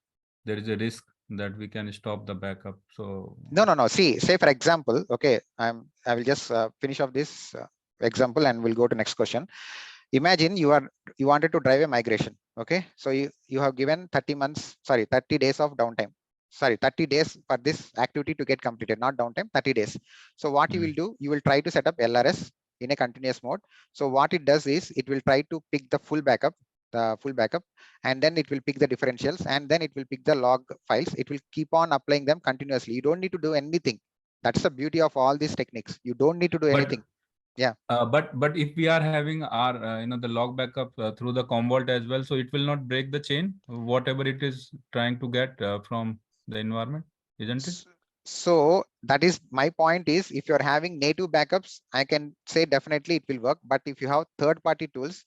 there is a risk that we can stop the backup. So no. See, say for example, okay, I will just finish off this example and we'll go to next question. Imagine you wanted to drive a migration. Okay, so you have given 30 days of downtime. 30 days for this activity to get completed, not downtime, 30 days. So what you will do, you will try to set up LRS in a continuous mode. So what it does is it will try to pick the full backup, and then it will pick the differentials, and then it will pick the log files. It will keep on applying them continuously. You don't need to do anything. That's the beauty of all these techniques. You don't need to do anything. Yeah. But if we are having our the log backup through the Commvault as well, so it will not break the chain, whatever it is trying to get from the environment, isn't it? So that is my point is, if you're having native backups, I can say definitely it will work. But if you have third-party tools,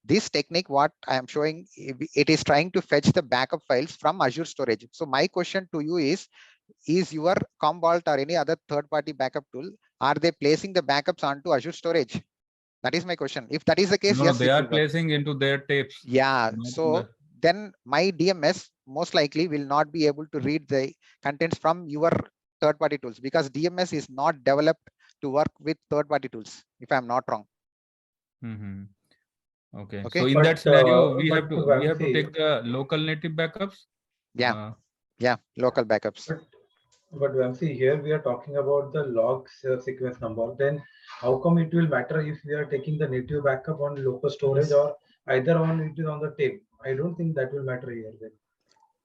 this technique, what I am showing, it is trying to fetch the backup files from Azure storage. So my question to you is your Commvault or any other third-party backup tool, are they placing the backups onto Azure storage? That is my question. If that is the case, No, yes, they are placing into their tapes. Yeah. So then my DMS most likely will not be able to read the contents from your third-party tools, because DMS is not developed to work with third-party tools, if I'm not wrong. Okay. Okay. So in that scenario, we have to take the local native backups. Yeah. Local backups. But Vamsi, here we are talking about the log sequence number. Then how come it will matter if we are taking the native backup on local storage or either on it is on the tape? I don't think that will matter here then,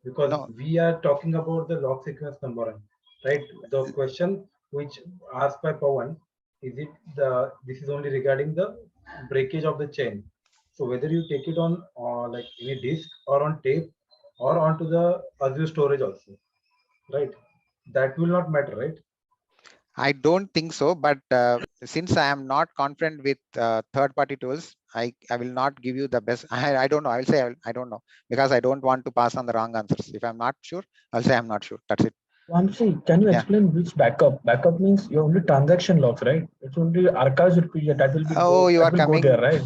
because we are talking about the log sequence number, right? The question which asked by Pawan, is it this is only regarding the breakage of the chain. So whether you take it on like any disk or on tape or onto the Azure storage also, right? That will not matter, right? I don't think so, but since I am not confident with third-party tools, I will not give you the best. I don't know. I will say I don't know, because I don't want to pass on the wrong answers. If I'm not sure, I'll say I'm not sure. That's it. Vamsi, can you Yeah. explain which backup? Backup means you only transaction logs, right? It's only archives will be that will be Oh, you are that will go coming. there, right?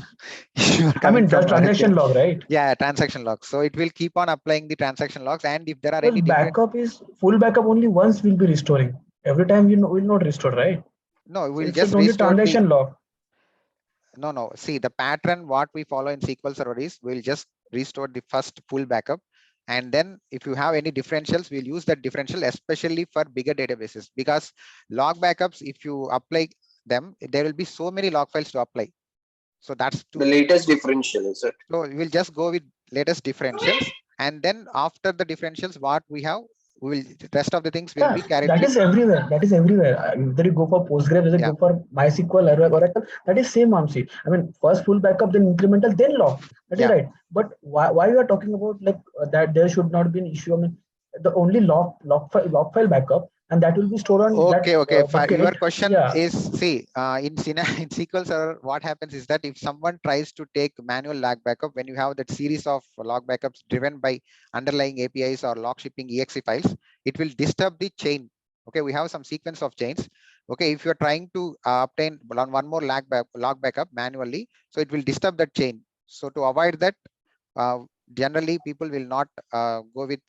You are I coming mean, from that's transaction log, right? Yeah, transaction logs. So it will keep on applying the transaction logs, and if there are Because any different, backup is full backup only once will be restoring. Every time you know will not restore, right? no, So we'll it's just only restore the. transaction log. No. See, the pattern what we follow in SQL Server is we'll just restore the first full backup, and then if you have any differentials, we'll use that differential, especially for bigger databases, because log backups, if you apply them, there will be so many log files to apply. So that's the latest differential, is it? So we'll just go with latest differentials, and then after the differentials, what we have, we will rest of the things will be carried That with. is everywhere. That is everywhere. Whether you go for Postgres, whether you go for MySQL or Oracle, that is same, Vamsi. I mean, first full backup, then incremental, then log. That is right. But why you are talking about like that there should not be an issue? I mean, the only log file backup, and that will be stored on that Okay. bucket. Your question Yeah. is, see, in SQL Server, what happens is that if someone tries to take manual log backup, when you have that series of log backups driven by underlying APIs or log shipping exe files, it will disturb the chain. Okay, we have some sequence of chains. Okay, if you're trying to obtain one more log backup manually, so it will disturb that chain. So to avoid that, generally people will not go with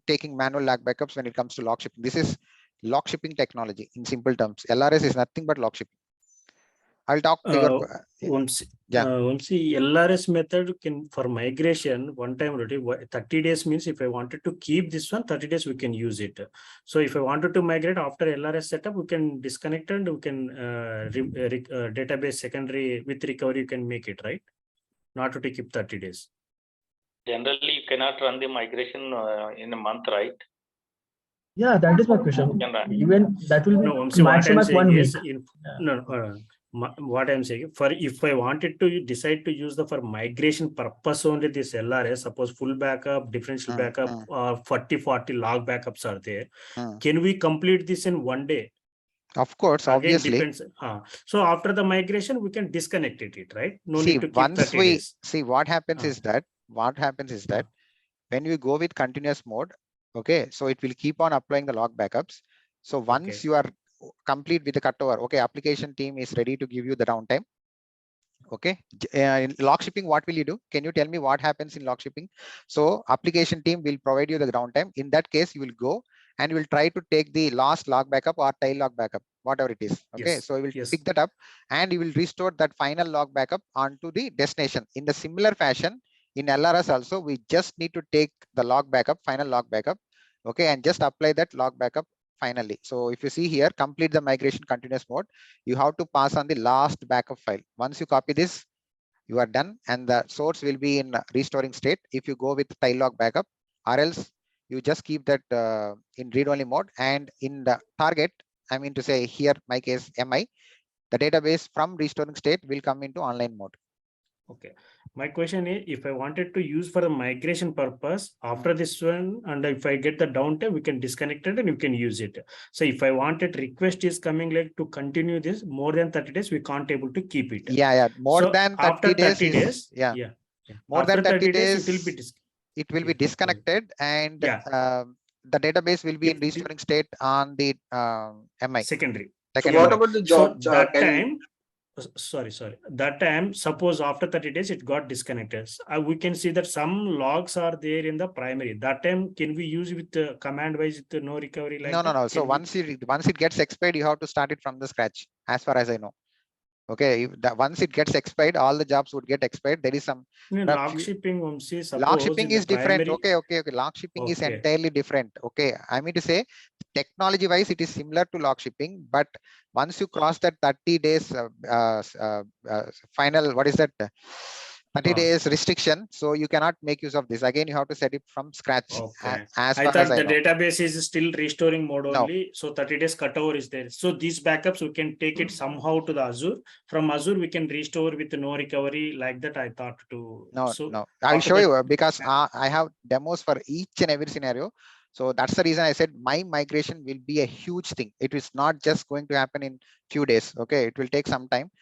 taking manual log backups when it comes to log shipping. This is log shipping technology in simple terms. LRS is nothing but log shipping. I'll talk to your LRS method can for migration one time already 30 days means if I wanted to keep this one 30 days we can use it. So if I wanted to migrate after LRS setup, we can disconnect and we can database secondary with recovery you can make it, right? Not to keep 30 days. Generally, you cannot run the migration in a month, right? Yeah, that is my question. Even that will be maximum 1 week. What I'm saying, for if I wanted to decide to use the for migration purpose only this LRS, suppose full backup, differential backup, or 40 log backups are there, can we complete this in 1 day? Of course, again, obviously. Depends. So after the migration, we can disconnect it, right? No need to keep once 30 we days. see what happens is that when we go with continuous mode, okay, so it will keep on applying the log backups. So once you are complete with the cutover, okay, application team is ready to give you the downtime. Okay, in log shipping, what will you do? Can you tell me what happens in log shipping? So application team will provide you the downtime. In that case, you will go and you will try to take the last log backup or tail log backup, whatever it is. Okay, so you will pick that up and you will restore that final log backup onto the destination. In the similar fashion, in LRS also, we just need to take the log backup, final log backup, okay, and just apply that log backup finally. So if you see here, complete the migration continuous mode, you have to pass on the last backup file. Once you copy this, you are done, and the source will be in restoring state if you go with tail log backup, or else you just keep that in read-only mode. And in the target, I mean to say here, my case MI, the database from restoring state will come into online mode. Okay, my question is, if I wanted to use for a migration purpose after this one, and if I get the downtime, we can disconnect it and you can use it. So if I wanted request is coming like to continue this more than 30 days, we can't able to keep it. Yeah, more than 30 days is, more after than 30 days, it will be disconnected, and the database will be in restoring state on the MI secondary. So what about the job? So that time, sorry, that time, suppose after 30 days it got disconnected, we can see that some logs are there in the primary. That time, can we use with the command wise with the no recovery? Like no. So once it gets expired, you have to start it from the scratch, as far as I know. Okay, once it gets expired, all the jobs would get expired. There is some log shipping. Log shipping is different. Okay. Log shipping is entirely different. Okay, I mean to say, technology wise, it is similar to log shipping, but once you cross that 30 days final, what is that? 30 days restriction, so you cannot make use of this. Again, you have to set it from scratch. As far as I know. The database is still restoring mode only. So 30 days cutover is there. So these backups, we can take it somehow to the Azure. From Azure, we can restore with no recovery, like that. I thought to. No. I'll show you, because I have demos for each and every scenario. So that's the reason I said my migration will be a huge thing. It is not just going to happen in few days. Okay, it will take some time.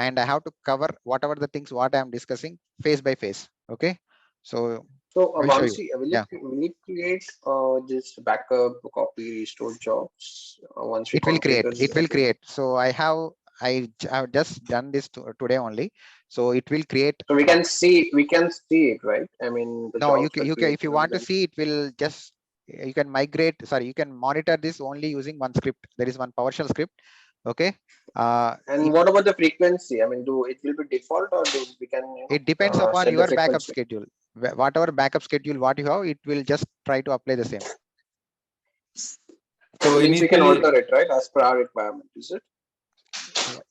and I have to cover whatever the things what I am discussing phase by phase. Okay, so I'll show you. Vamsi, will Yeah, it create this backup, copy, restore jobs once we it will configure create. It will everything? create. So I have just done this today only. So it will create. So we can see it, right? I mean, the No, jobs you can if you want to see, it will just, you can migrate. Sorry, you can monitor this only using one script. There is one PowerShell script. Okay. And what about the frequency? I mean, it will be default, or we can? It depends upon set the your backup frequency? schedule. Whatever backup schedule what you have, it will just try to apply the same. So it means we can alter it, right, as per our requirement, is it?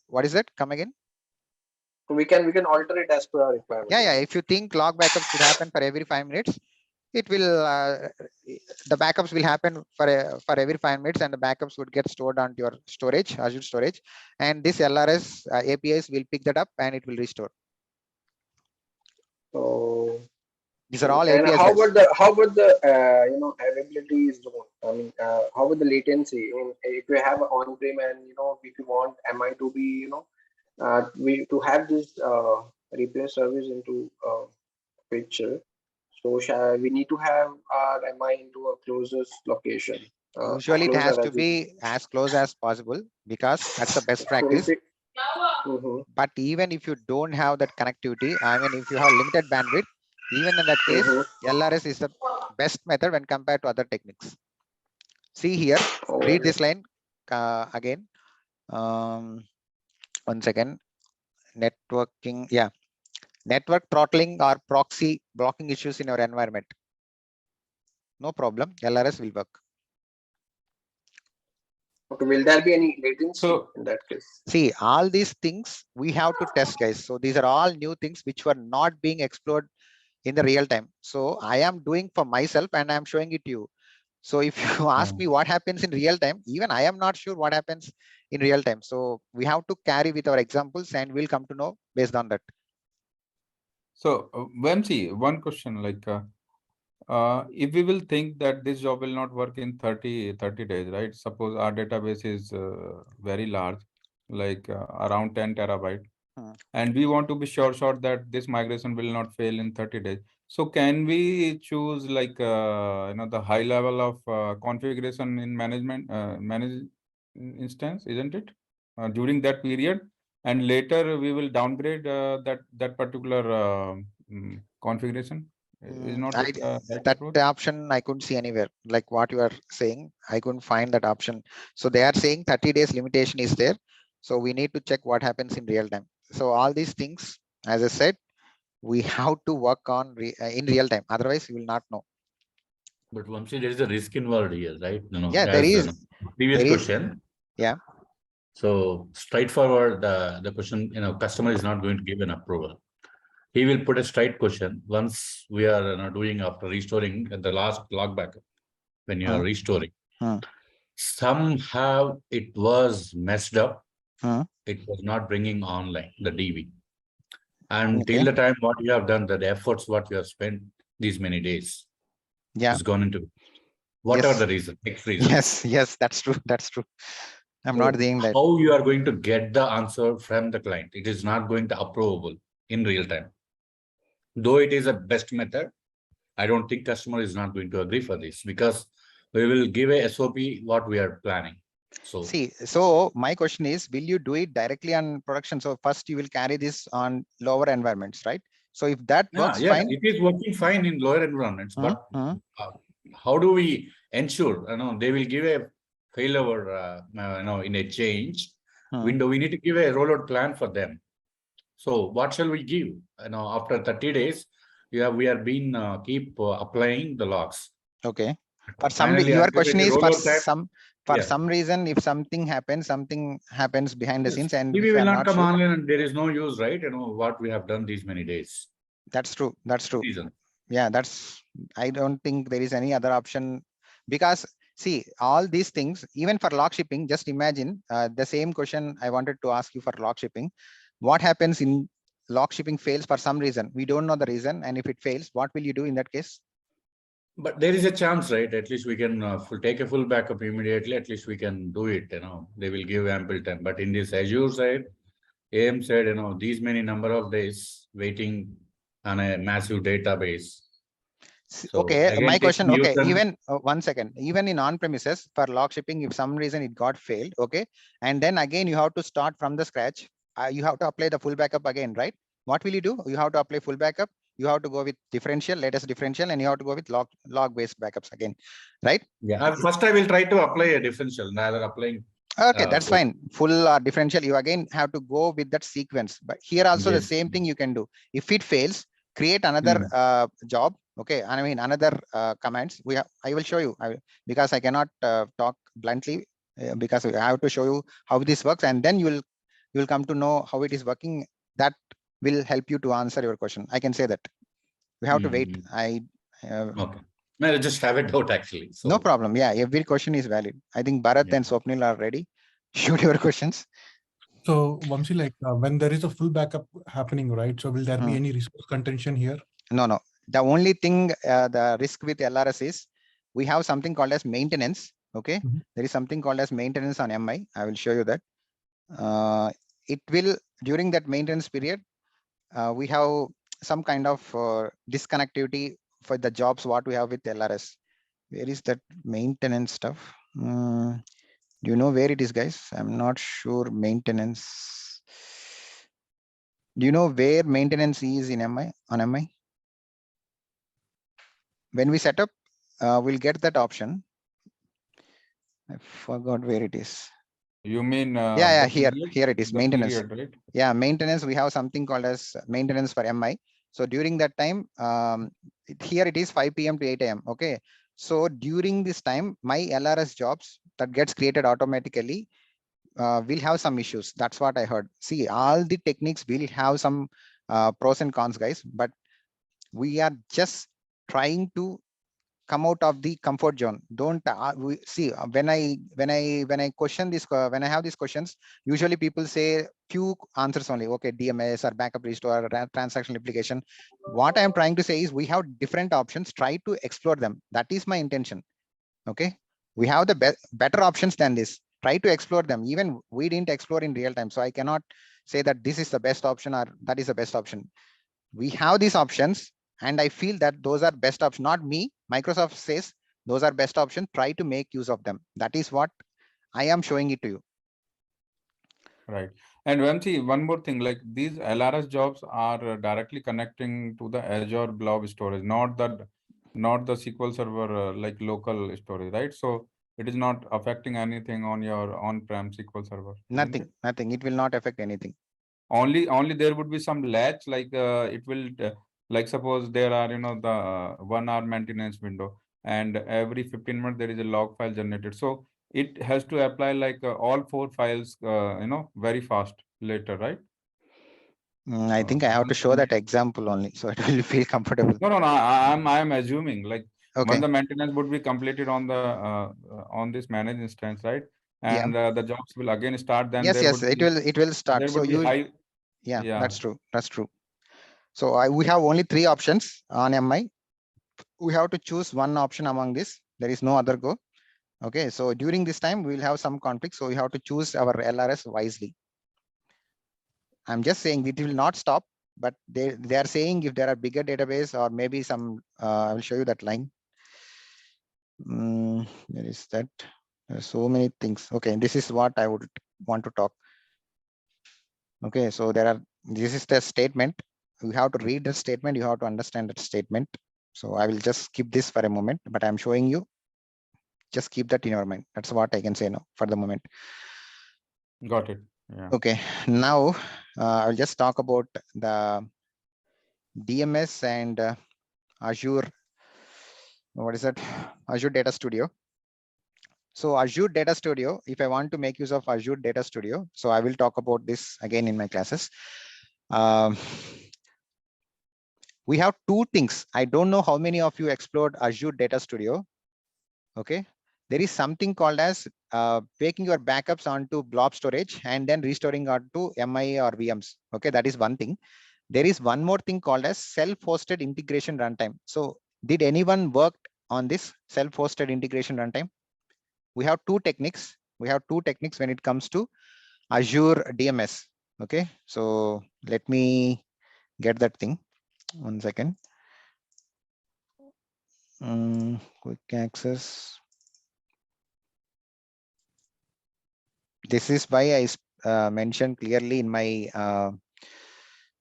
What is it? Come again? So we can alter it as per our requirement. Yeah. If you think log backups should happen for every 5 minutes, it will the backups will happen for every 5 minutes, and the backups would get stored onto your storage, Azure storage, and this LRS APIs will pick that up and it will restore. So these are all and APIs. how about the availability is doing? I mean, how about the latency? I mean, if you have on-prem and if you want MI to be to have this repair service into picture, so we need to have our MI into a closest location. Usually it has to be as close as possible because that's the best practice. But even if you don't have that connectivity, I mean, if you have limited bandwidth, even in that case, LRS is the best method when compared to other techniques. See here, read this line again. 1 second. Networking, yeah. Network throttling or proxy blocking issues in your environment. No problem, LRS will work. Okay, will there be any latency in that case? See, all these things we have to test, guys. So these are all new things which were not being explored in the real time. So I am doing for myself and I'm showing it to you. So if you ask me what happens in real time, even I am not sure what happens in real time. So we have to carry with our examples and we'll come to know based on that. So Vamsi, one question, like if we will think that this job will not work in 30 days, right? Suppose our database is very large, like around 10 terabyte, and we want to be sure that this migration will not fail in 30 days. So can we choose like the high level of configuration in managed instance, isn't it? During that period, and later we will downgrade that particular configuration. Is not that option I couldn't see anywhere, like what you are saying. I couldn't find that option. So they are saying 30 days limitation is there. So we need to check what happens in real time. So all these things, as I said, we have to work on in real time. Otherwise, you will not know. But Vamsi, there is a risk involved here, right? Yeah, there is. Previous question. Yeah. So straightforward, the question, customer is not going to give an approval. He will put a straight question once we are doing after restoring at the last log backup. When you are restoring, somehow it was messed up. It was not bringing online the DB. And till the time what you have done, the efforts what you have spent these many days, is gone into it. What are the reasons? Next reason. Yes, that's true. That's true. I'm not saying that. How you are going to get the answer from the client? It is not going to approvable in real time. Though it is a best method, I don't think customer is not going to agree for this because we will give a SOP what we are planning. So see, so my question is, will you do it directly on production? So first you will carry this on lower environments, right? So if that works fine, it is working fine in lower environments, but how do we ensure they will give a failover in a change window? We need to give a rollout plan for them. So what shall we give? After 30 days, we are being keep applying the logs. Okay. For some, your question is for some reason, if something happens behind the scenes, and we will not come online, and there is no use, right? What we have done these many days. That's true. That's true. Yeah, I don't think there is any other option because see, all these things, even for log shipping, just imagine the same question I wanted to ask you for log shipping. What happens in log shipping fails for some reason? We don't know the reason. And if it fails, what will you do in that case? But there is a chance, right? At least we can take a full backup immediately. At least we can do it. They will give ample time. But in this Azure side, AM said, these many number of days waiting on a massive database. So okay, again, my take question. Okay, Newton. even 1 second, even in on-premises for log shipping, if some reason it got failed, okay, and then again you have to start from the scratch. You have to apply the full backup again, right? What will you do? You have to apply full backup. You have to go with differential, latest differential, and you have to go with log-based backups again, right? Yeah, first I will try to apply a differential rather applying. Okay, that's fine. Full or differential, you again have to go with that sequence. But here also the same thing you can do. If it fails, create another job. Okay, I mean another commands. I will show you because I cannot talk bluntly because I have to show you how this works, and then you will come to know how it is working. That will help you to answer your question. I can say that. We have to wait. Okay. No, I just have a doubt actually. So. No problem. Yeah, every question is valid. I think Bharat and Swapnil are ready. Shoot your questions. So, Vamsi, like when there is a full backup happening, right? So, will there be any resource contention here? No. The only thing, the risk with LRS is we have something called as maintenance. Okay. There is something called as maintenance on MI. I will show you that. It will, during that maintenance period, we have some kind of disconnectivity for the jobs what we have with LRS. Where is that maintenance stuff? Do you know where it is, guys? I'm not sure. Maintenance. Do you know where maintenance is in MI on MI? When we set up, we'll get that option. I forgot where it is. You mean here it is, maintenance. Period, right? Yeah, maintenance. We have something called as maintenance for MI. So during that time, here it is 5 p.m. to 8 a.m. Okay. So during this time, my LRS jobs that gets created automatically will have some issues. That's what I heard. See, all the techniques will have some pros and cons, guys, but we are just trying to come out of the comfort zone. Don't see when I question this, when I have these questions, usually people say few answers only. Okay, DMS or backup restore or transactional application. What I am trying to say is we have different options. Try to explore them. That is my intention. Okay, we have the better options than this. Try to explore them. Even we didn't explore in real time, so I cannot say that this is the best option or that is the best option. We have these options, and I feel that those are best options. Not me. Microsoft says those are best options. Try to make use of them. That is what I am showing it to you. Right. And Vamsi, one more thing, like these LRS jobs are directly connecting to the Azure Blob storage, not the SQL Server like local storage, right? So it is not affecting anything on your on-prem SQL Server. Nothing. It will not affect anything. Only there would be some latch, like it will, like suppose there are, the 1 hour maintenance window, and every 15 minutes there is a log file generated. So it has to apply like all 4 files, very fast later, right? I think I have to show that example only, so it will feel comfortable. No. I'm assuming like when the maintenance would be completed on the on this managed instance, right? And the jobs will again start. Then yes, it will start. There So would be high. Yeah, that's true. So we have only 3 options on MI. We have to choose one option among this. There is no other go. Okay, so during this time we will have some conflict, so we have to choose our LRS wisely. I'm just saying it will not stop, but they are saying if there are bigger database or maybe some, I will show you that line. There is that. There are so many things. Okay, this is what I would want to talk. Okay, so this is the statement. You have to read the statement. You have to understand that statement. So I will just skip this for a moment, but I'm showing you. Just keep that in your mind. That's what I can say now for the moment. Got it. Yeah. Okay, now I'll just talk about the DMS and Azure. What is that? Azure Data Studio. So Azure Data Studio, if I want to make use of Azure Data Studio, so I will talk about this again in my classes. We have 2 things. I don't know how many of you explored Azure Data Studio. Okay, there is something called as taking your backups onto blob storage and then restoring onto MI or VMs. Okay, that is one thing. There is one more thing called as self-hosted integration runtime. So did anyone work on this self-hosted integration runtime? We have 2 techniques. We have 2 techniques when it comes to Azure DMS. Okay, so let me get that thing. 1 second. Quick access. This is why I mentioned clearly in my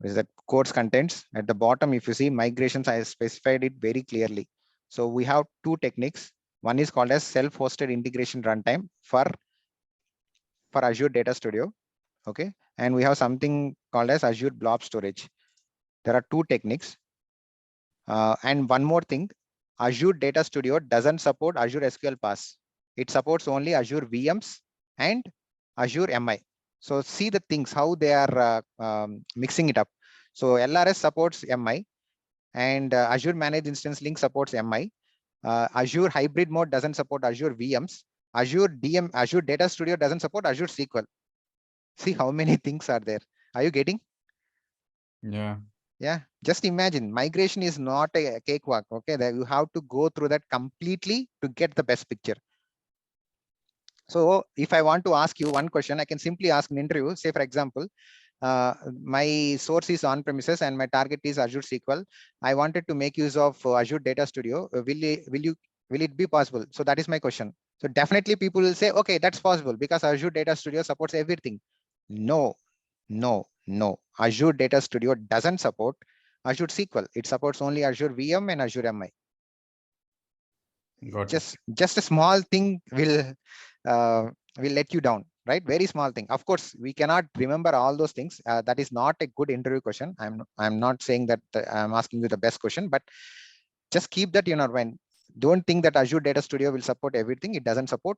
is that course contents at the bottom. If you see migrations, I specified it very clearly. So we have two techniques. One is called as self-hosted integration runtime for Azure Data Studio. Okay, and we have something called as Azure Blob Storage. There are two techniques. And one more thing, Azure Data Studio doesn't support Azure SQL PaaS. It supports only Azure VMs and Azure MI. So see the things, how they are mixing it up. So LRS supports MI, and Azure Managed Instance Link supports MI. Azure Hybrid Mode doesn't support Azure VMs. Azure Data Studio doesn't support Azure SQL. See how many things are there. Are you getting? Yeah. Yeah, just imagine, migration is not a cakewalk. Okay, that you have to go through that completely to get the best picture. So if I want to ask you one question, I can simply ask an interview. Say, for example, my source is on premises and my target is Azure SQL. I wanted to make use of Azure Data Studio. Will it be possible? So that is my question. So definitely people will say, okay, that's possible because Azure Data Studio supports everything. No. Azure Data Studio doesn't support Azure SQL. It supports only Azure VM and Azure MI. Just a small thing will let you down, right? Very small thing. Of course, we cannot remember all those things. That is not a good interview question. I'm not saying that I'm asking you the best question, but just keep that in your mind. Don't think that Azure Data Studio will support everything. It doesn't support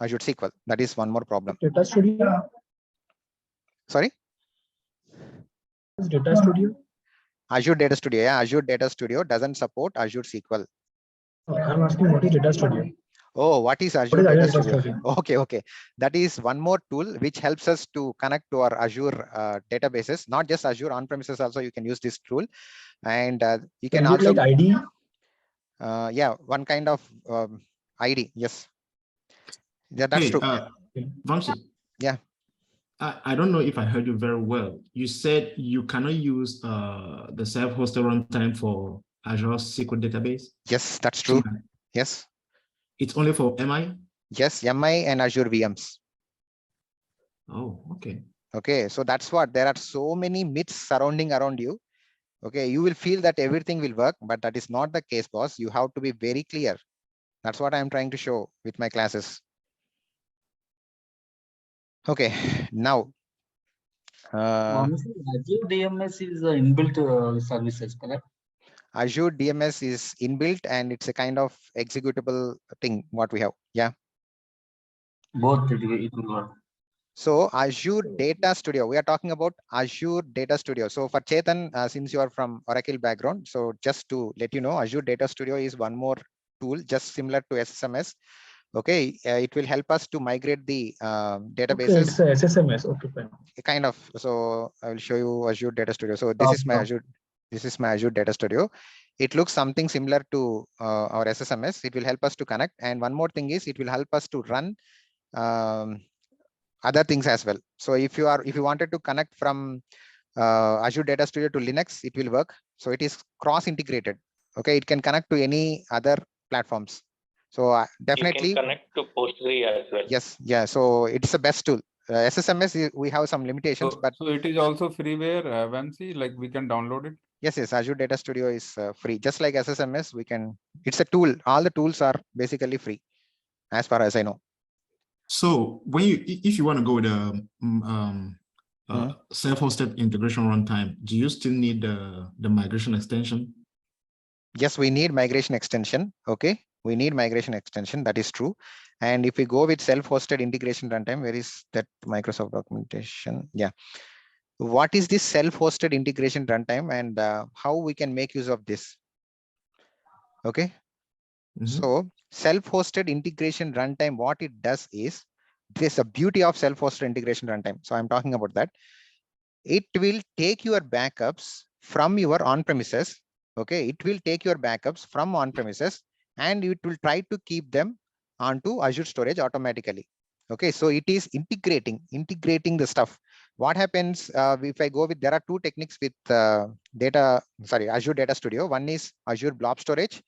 Azure SQL. That is one more problem. Data Studio. Sorry. Data Studio. Azure Data Studio. Yeah, Azure Data Studio doesn't support Azure SQL. I'm asking what is Data Studio? Oh, what is Azure Data Studio? Okay. That is one more tool which helps us to connect to our Azure databases, not just Azure on-premises. Also, you can use this tool, and you can also like ID. Yeah, one kind of ID. Yes. Yeah, that's true. Vamsi. Yeah. I don't know if I heard you very well. You said you cannot use the self-hosted runtime for Azure SQL database. Yes, that's true. Yes. It's only for MI? Yes, MI and Azure VMs. Oh, okay. Okay, so that's what, there are so many myths surrounding around you. Okay, you will feel that everything will work, but that is not the case, boss. You have to be very clear. That's what I'm trying to show with my classes. Okay, now. Azure DMS is inbuilt services, correct? Azure DMS is inbuilt and it's a kind of executable thing, what we have. Yeah. Both it will work. So Azure Data Studio, we are talking about Azure Data Studio. So for Chetan, since you are from Oracle background, so just to let you know, Azure Data Studio is one more tool, just similar to SSMS. Okay, it will help us to migrate the databases. Okay, it's a SSMS. Okay, fine. Kind of. So I will show you Azure Data Studio. So this is my Azure. This is my Azure Data Studio. It looks something similar to our SSMS. It will help us to connect. And one more thing is, it will help us to run other things as well. So if you wanted to connect from Azure Data Studio to Linux, it will work. So it is cross integrated. Okay, it can connect to any other platforms. So definitely you can connect to Postgre as well. Yes, yeah. So it's the best tool. SSMS, we have some limitations, but so it is also freeware, Vamsi, like we can download it. Yes, Azure Data Studio is free. Just like SSMS, we can. It's a tool. All the tools are basically free, as far as I know. So if you want to go with a self-hosted integration runtime, do you still need the migration extension? Yes, we need migration extension. Okay, we need migration extension. That is true. And if we go with self-hosted integration runtime, where is that Microsoft documentation? Yeah. What is this self-hosted integration runtime, and how we can make use of this? Okay. So self-hosted integration runtime, what it does is, there's a beauty of self-hosted integration runtime. So I'm talking about that. It will take your backups from your on-premises. Okay, it will take your backups from on-premises and it will try to keep them onto Azure storage automatically. Okay, so it is integrating the stuff. What happens if I go with, there are two techniques with Azure Data Studio. One is Azure Blob Storage.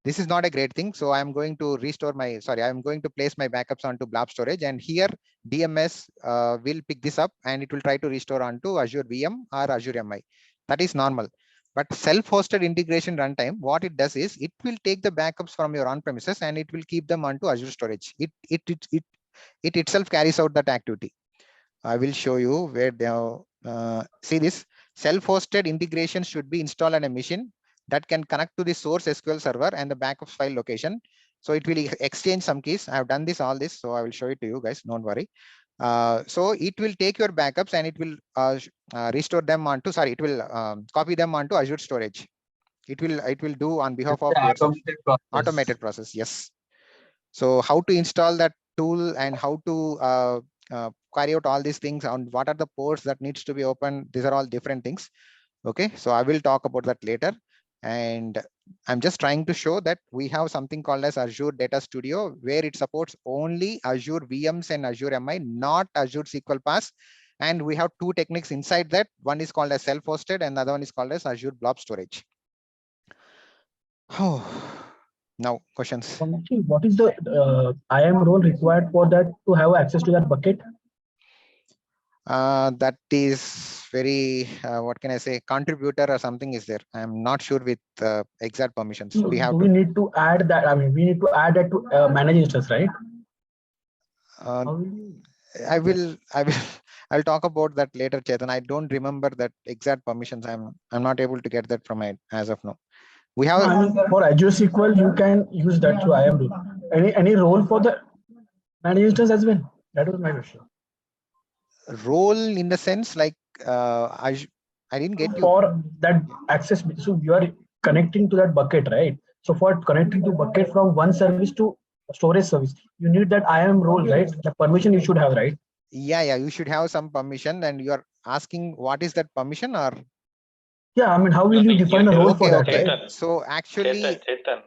This is not a great thing. So I'm going to I'm going to place my backups onto blob storage, and here DMS will pick this up and it will try to restore onto Azure VM or Azure MI. That is normal. But self-hosted integration runtime, what it does is it will take the backups from your on-premises and it will keep them onto Azure storage. It itself carries out that activity. I will show you where they see this. Self-hosted integration should be installed on a machine that can connect to the source SQL server and the backup file location. So it will exchange some keys. I have done all this, so I will show it to you guys. Don't worry. So it will take your backups and it will restore them onto. It will copy them onto Azure storage. It will do on behalf of your automated process. Yes. So how to install that tool and how to carry out all these things, and what are the ports that needs to be open, these are all different things. Okay, so I will talk about that later. And I'm just trying to show that we have something called as Azure Data Studio, where it supports only Azure VMs and Azure MI, not Azure SQL PaaS. And we have two techniques inside that. One is called as self-hosted and the other one is called as Azure Blob Storage. Now questions. What is the IAM role required for that to have access to that bucket? That is very what can I say, contributor or something is there. I'm not sure with exact permissions. So we need to add that. I mean, we need to add that to manage instance, right? I'll talk about that later, Chetan. I don't remember that exact permissions. I'm not able to get that from my as of now. We have for Azure SQL, you can use that through IAM role. Any role for the manage instance as well? That was my question. Role in the sense like I didn't get you. For that access, so you are connecting to that bucket, right? So for connecting to bucket from one service to storage service, you need that IAM role, right? The permission you should have, right? Yeah, you should have some permission, and you are asking what is that permission or? Yeah, I mean, how will you define a role for that, right? So actually, Chetan.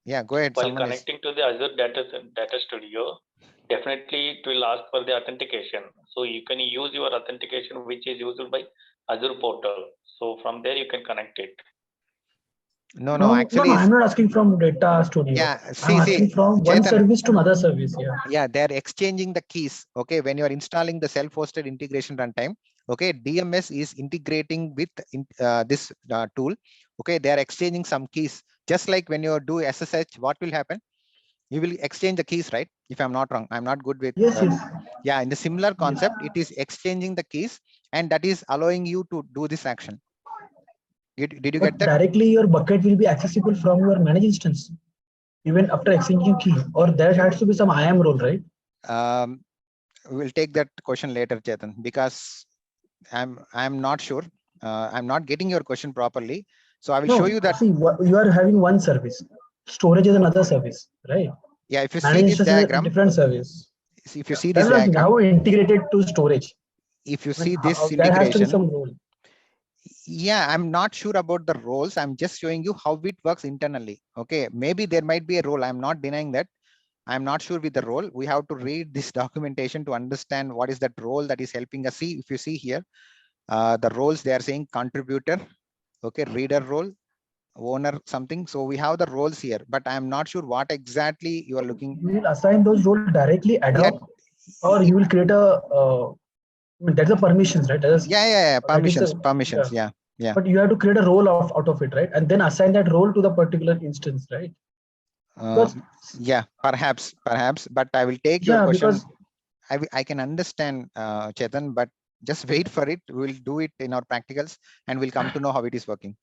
Yeah, go ahead. While connecting to the Azure Data Studio, definitely it will ask for the authentication. So you can use your authentication, which is used by Azure portal. So from there you can connect it. No, actually, I'm not asking from Data Studio. Yeah, I'm asking from one Chetan, service to another service. Yeah, they're exchanging the keys. Okay, when you are installing the self-hosted integration runtime, okay, DMS is integrating with this tool. Okay, they are exchanging some keys. Just like when you do SSH, what will happen? You will exchange the keys, right? If I'm not wrong, I'm not good with. Yes. Yeah, in the similar concept, it is exchanging the keys, and that is allowing you to do this action. Did you get that? Directly, your bucket will be accessible from your managed instance, even after exchanging key, or there has to be some IAM role, right? We'll take that question later, Chetan, because I'm not sure. I'm not getting your question properly. So I will show you that. See, you are having one service. Storage is another service, right? Yeah, if you managed see this diagram, different service. If you see this diagram, how integrated to storage. If you see this there integration, has to be some role. Yeah, I'm not sure about the roles. I'm just showing you how it works internally. Okay, maybe there might be a role. I'm not denying that. I'm not sure with the role. We have to read this documentation to understand what is that role that is helping us. See, if you see here, the roles they are saying contributor, okay, reader role, owner, something. So we have the roles here, but I'm not sure what exactly you are looking. You will assign those roles directly ad hoc, or you will create a. I mean, that's the permissions, right? Yeah. Permissions. Yeah. But you have to create a role out of it, right? And then assign that role to the particular instance, right? Yeah, perhaps. But I will take your question. I can understand, Chetan, but just wait for it. We'll do it in our practicals, and we'll come to know how it is working.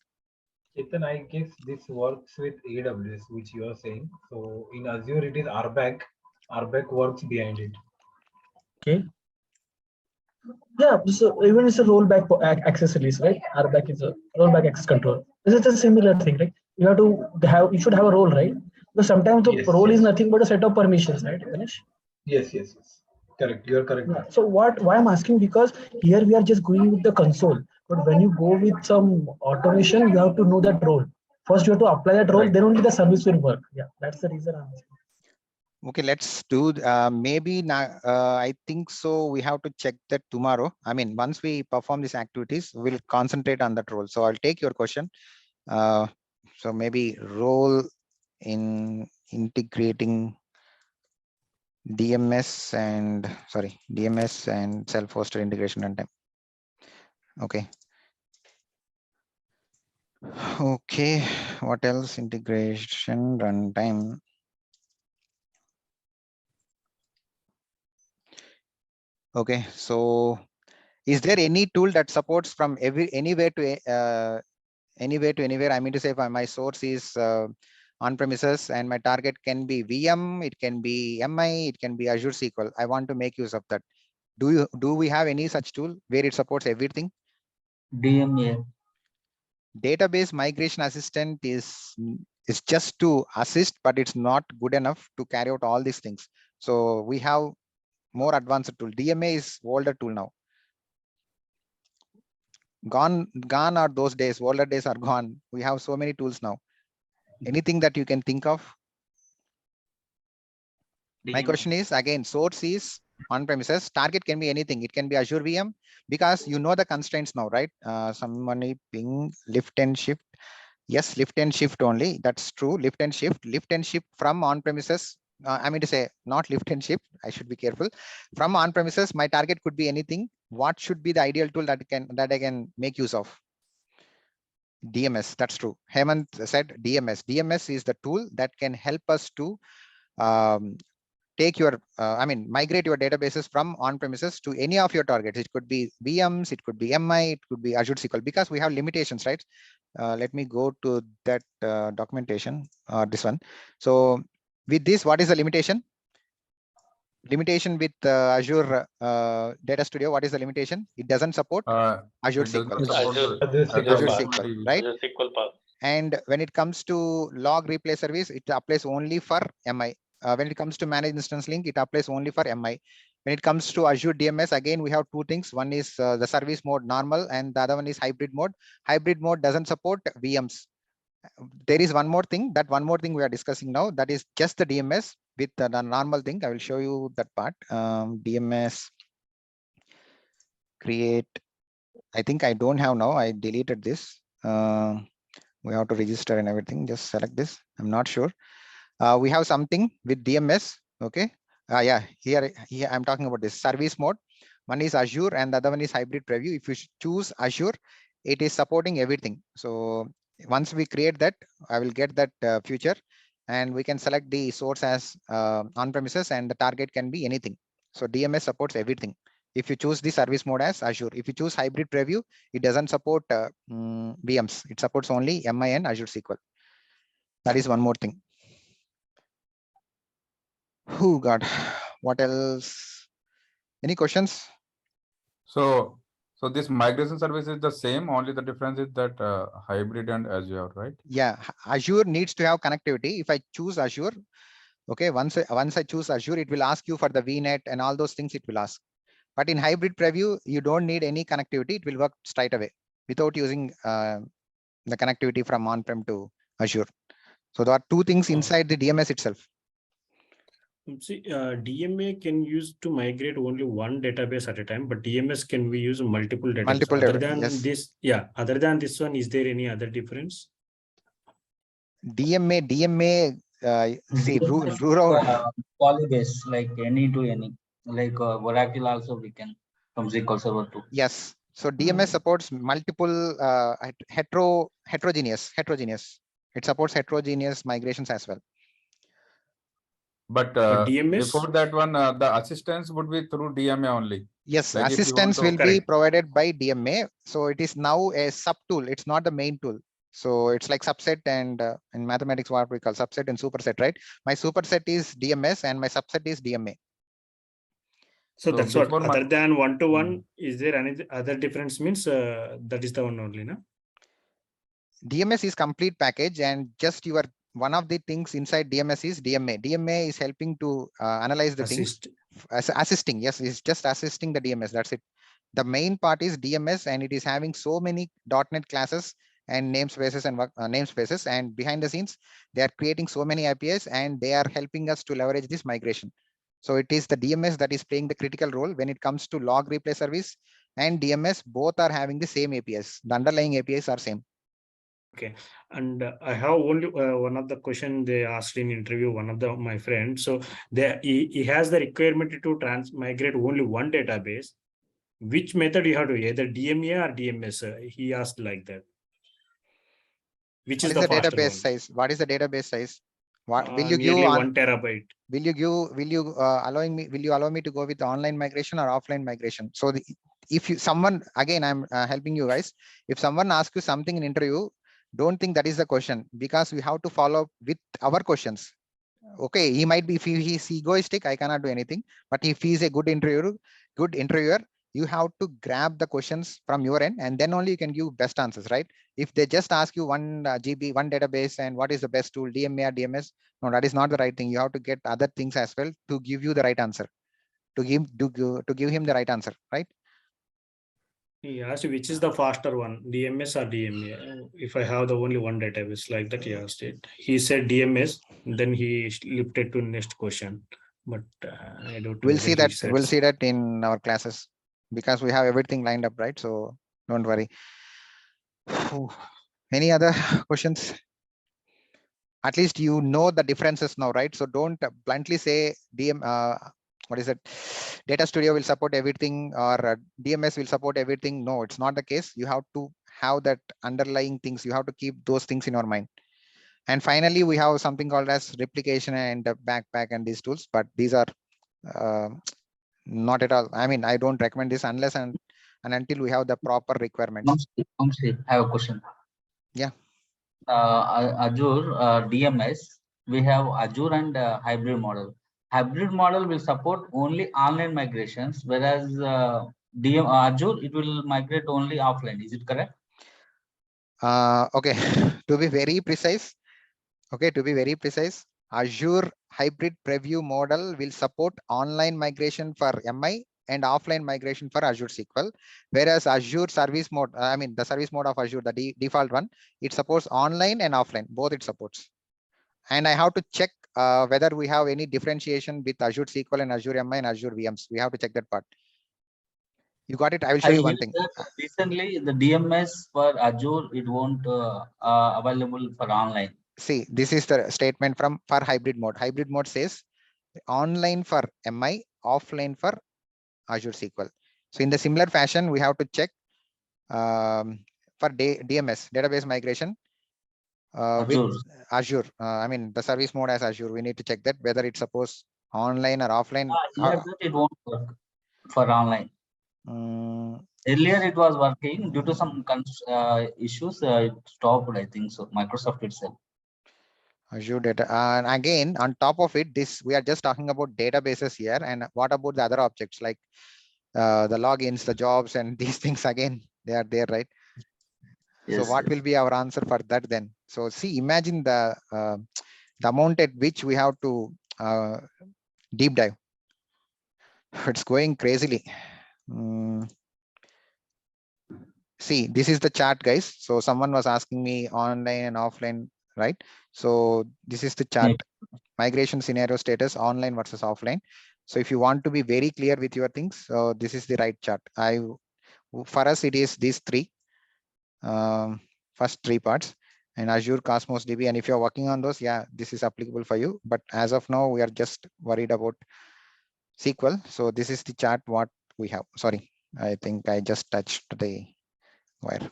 Chetan, I guess this works with AWS, which you are saying. So in Azure, it is RBAC. RBAC works behind it. Okay. Yeah, so even it's a rollback access release, right? RBAC is a rollback access control. This is a similar thing, right? You should have a role, right? Because sometimes the role is nothing but a set of permissions, right, Ganesh? Yes. Correct. You are correct. Yeah. So why I'm asking, because here we are just going with the console, but when you go with some automation, you have to know that role. First, you have to apply that role, then only the service will work. Yeah, that's the reason I'm asking. Okay, let's do maybe now. I think so. We have to check that tomorrow. I mean, once we perform these activities, we'll concentrate on that role. So I'll take your question. So maybe role in integrating DMS and self-hosted integration runtime. Okay. Okay. What else? Integration runtime. Okay. So is there any tool that supports from anywhere to anywhere? I mean to say, if my source is on premises and my target can be VM, it can be MI, it can be Azure SQL. I want to make use of that. Do we have any such tool where it supports everything? DMA. Database migration assistant is just to assist, but it's not good enough to carry out all these things. So we have more advanced tool. DMA is older tool now. Gone are those days. Older days are gone. We have so many tools now. Anything that you can think of? My question is, again, source is on premises. Target can be anything. It can be Azure VM, because you know the constraints now, right? Somebody ping lift and shift. Yes, lift and shift only. That's true. Lift and shift from on premises. I mean to say, not lift and shift. I should be careful. From on premises, my target could be anything. What should be the ideal tool that I can make use of? DMS. That's true. Hemant said DMS. DMS is the tool that can help us to take your, migrate your databases from on-premises to any of your targets. It could be VMs, it could be MI, it could be Azure SQL, because we have limitations, right? Let me go to that documentation, this one. So with this, what is the limitation? Limitation with Azure Data Studio, what is the limitation? It doesn't support Azure SQL. Azure SQL, right? Azure SQL PaaS. And when it comes to log replay service, it applies only for MI. When it comes to managed instance link, it applies only for MI. When it comes to Azure DMS, again, we have two things. One is the service mode normal, and the other one is hybrid mode. Hybrid mode doesn't support VMs. There is one more thing. That one more thing we are discussing now, that is just the DMS with the normal thing. I will show you that part. DMS create. I think I don't have now. I deleted this. We have to register and everything. Just select this. I'm not sure. We have something with DMS. Okay. Yeah, here I'm talking about this service mode. One is Azure and the other one is hybrid preview. If you choose Azure, it is supporting everything. So once we create that, I will get that feature, and we can select the source as on premises, and the target can be anything. So DMS supports everything. If you choose the service mode as Azure, if you choose hybrid preview, it doesn't support VMs. It supports only MI and Azure SQL. That is one more thing. Oh God, what else? Any questions? So this migration service is the same, only the difference is that hybrid and Azure, right? Yeah, Azure needs to have connectivity. If I choose Azure, okay, once I choose Azure, it will ask you for the VNet and all those things it will ask. But in hybrid preview, you don't need any connectivity. It will work straight away without using the connectivity from on-prem to Azure. So there are two things inside the DMS itself. See, DMA can use to migrate only one database at a time, but DMS can we use multiple databases? Multiple other data, than yes. this, yeah. Other than this one, is there any other difference? DMA. See, Polybase, like any to any, like Oracle also we can from SQL Server to. Yes. So DMS supports multiple heterogeneous. It supports heterogeneous migrations as well. But DMS? Before that one, the assistance would be through DMA only. Yes, like assistance will be provided by DMA. So it is now a sub tool. It's not the main tool. So it's like subset, and in mathematics, what we call subset and superset, right? My superset is DMS and my subset is DMA. So that's what, other than one-to-one, is there any other difference? Means that is the one only, no? DMS is complete package, and just your one of the things inside DMS is DMA. DMA is helping to analyze the things. Assisting, yes, it's just assisting the DMS. That's it. The main part is DMS, and it is having so many .NET classes and namespaces and namespaces, and behind the scenes they are creating so many APIs, and they are helping us to leverage this migration. So it is the DMS that is playing the critical role when it comes to log replay service and DMS. Both are having the same APIs. The underlying APIs are same. Okay, and I have only one of the question they asked in interview, one of my friends. So he has the requirement to migrate only one database. Which method you have to, either DMA or DMS? He asked like that. Which is the database one? size? What is the database size? What will you give? Nearly 1 terabyte. Will you give? Will you Will you allow me to go with the online migration or offline migration? So if someone, again, I'm helping you guys. If someone asks you something in interview, don't think that is the question, because we have to follow with our questions. Okay, he might be, if he's egoistic, I cannot do anything. But if he's a good interviewer, you have to grab the questions from your end, and then only you can give best answers, right? If they just ask you one GB, one database, and what is the best tool, DMA or DMS, no, that is not the right thing. You have to get other things as well to give you the right answer, to give him the right answer, right? He asked which is the faster one, DMS or DMA? If I have the only one database, like that he asked it. He said DMS, then he lifted to next question. But I don't know. We'll see that. We'll see that in our classes, because we have everything lined up, right? So don't worry. Any other questions? At least you know the differences now, right? So don't bluntly say what is it? Data Studio will support everything, or DMS will support everything. No, it's not the case. You have to have that underlying things. You have to keep those things in your mind. And finally, we have something called as replication and backpack and these tools, but these are not at all. I mean, I don't recommend this unless and until we have the proper requirements. I have a question. Yeah. Azure DMS, we have Azure and hybrid model. Hybrid model will support only online migrations, whereas Azure, it will migrate only offline. Is it correct? Okay, to be very precise, Azure hybrid preview model will support online migration for MI and offline migration for Azure SQL, whereas Azure service mode, I mean the service mode of Azure, the default one, it supports online and offline, both it supports. And I have to check whether we have any differentiation with Azure SQL and Azure MI and Azure VMs. We have to check that part. You got it? I will show you one thing. Recently, the DMS for Azure, it won't available for online. See, this is the statement for hybrid mode. Hybrid mode says online for MI, offline for Azure SQL. So in the similar fashion, we have to check for DMS, database migration, with Azure. I mean, the service mode as Azure. We need to check that whether it supports online or offline. It won't work for online. Earlier it was working. Due to some issues, it stopped, I think so. Microsoft itself. Azure Data, and again on top of it, this we are just talking about databases here. And what about the other objects like the logins, the jobs, and these things? Again, they are there, right? Yes, so what will be our answer for that then? So see, imagine the amount at which we have to deep dive. It's going crazily. See, this is the chart, guys. So someone was asking me online and offline, right? So this is the chart, migration scenario status, online versus offline. So if you want to be very clear with your things, so this is the right chart. For us, it is these three, first three parts, and Azure Cosmos DB. And if you're working on those, yeah, this is applicable for you. But as of now, we are just worried about SQL. So this is the chart what we have. Sorry, I think I just touched the wire.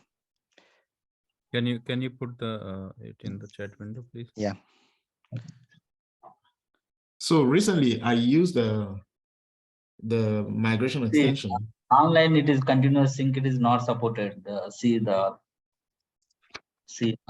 Can you put the it in the chat window, please? Yeah. So recently I used the migration extension. Online, it is continuous sync. It is not supported. Azure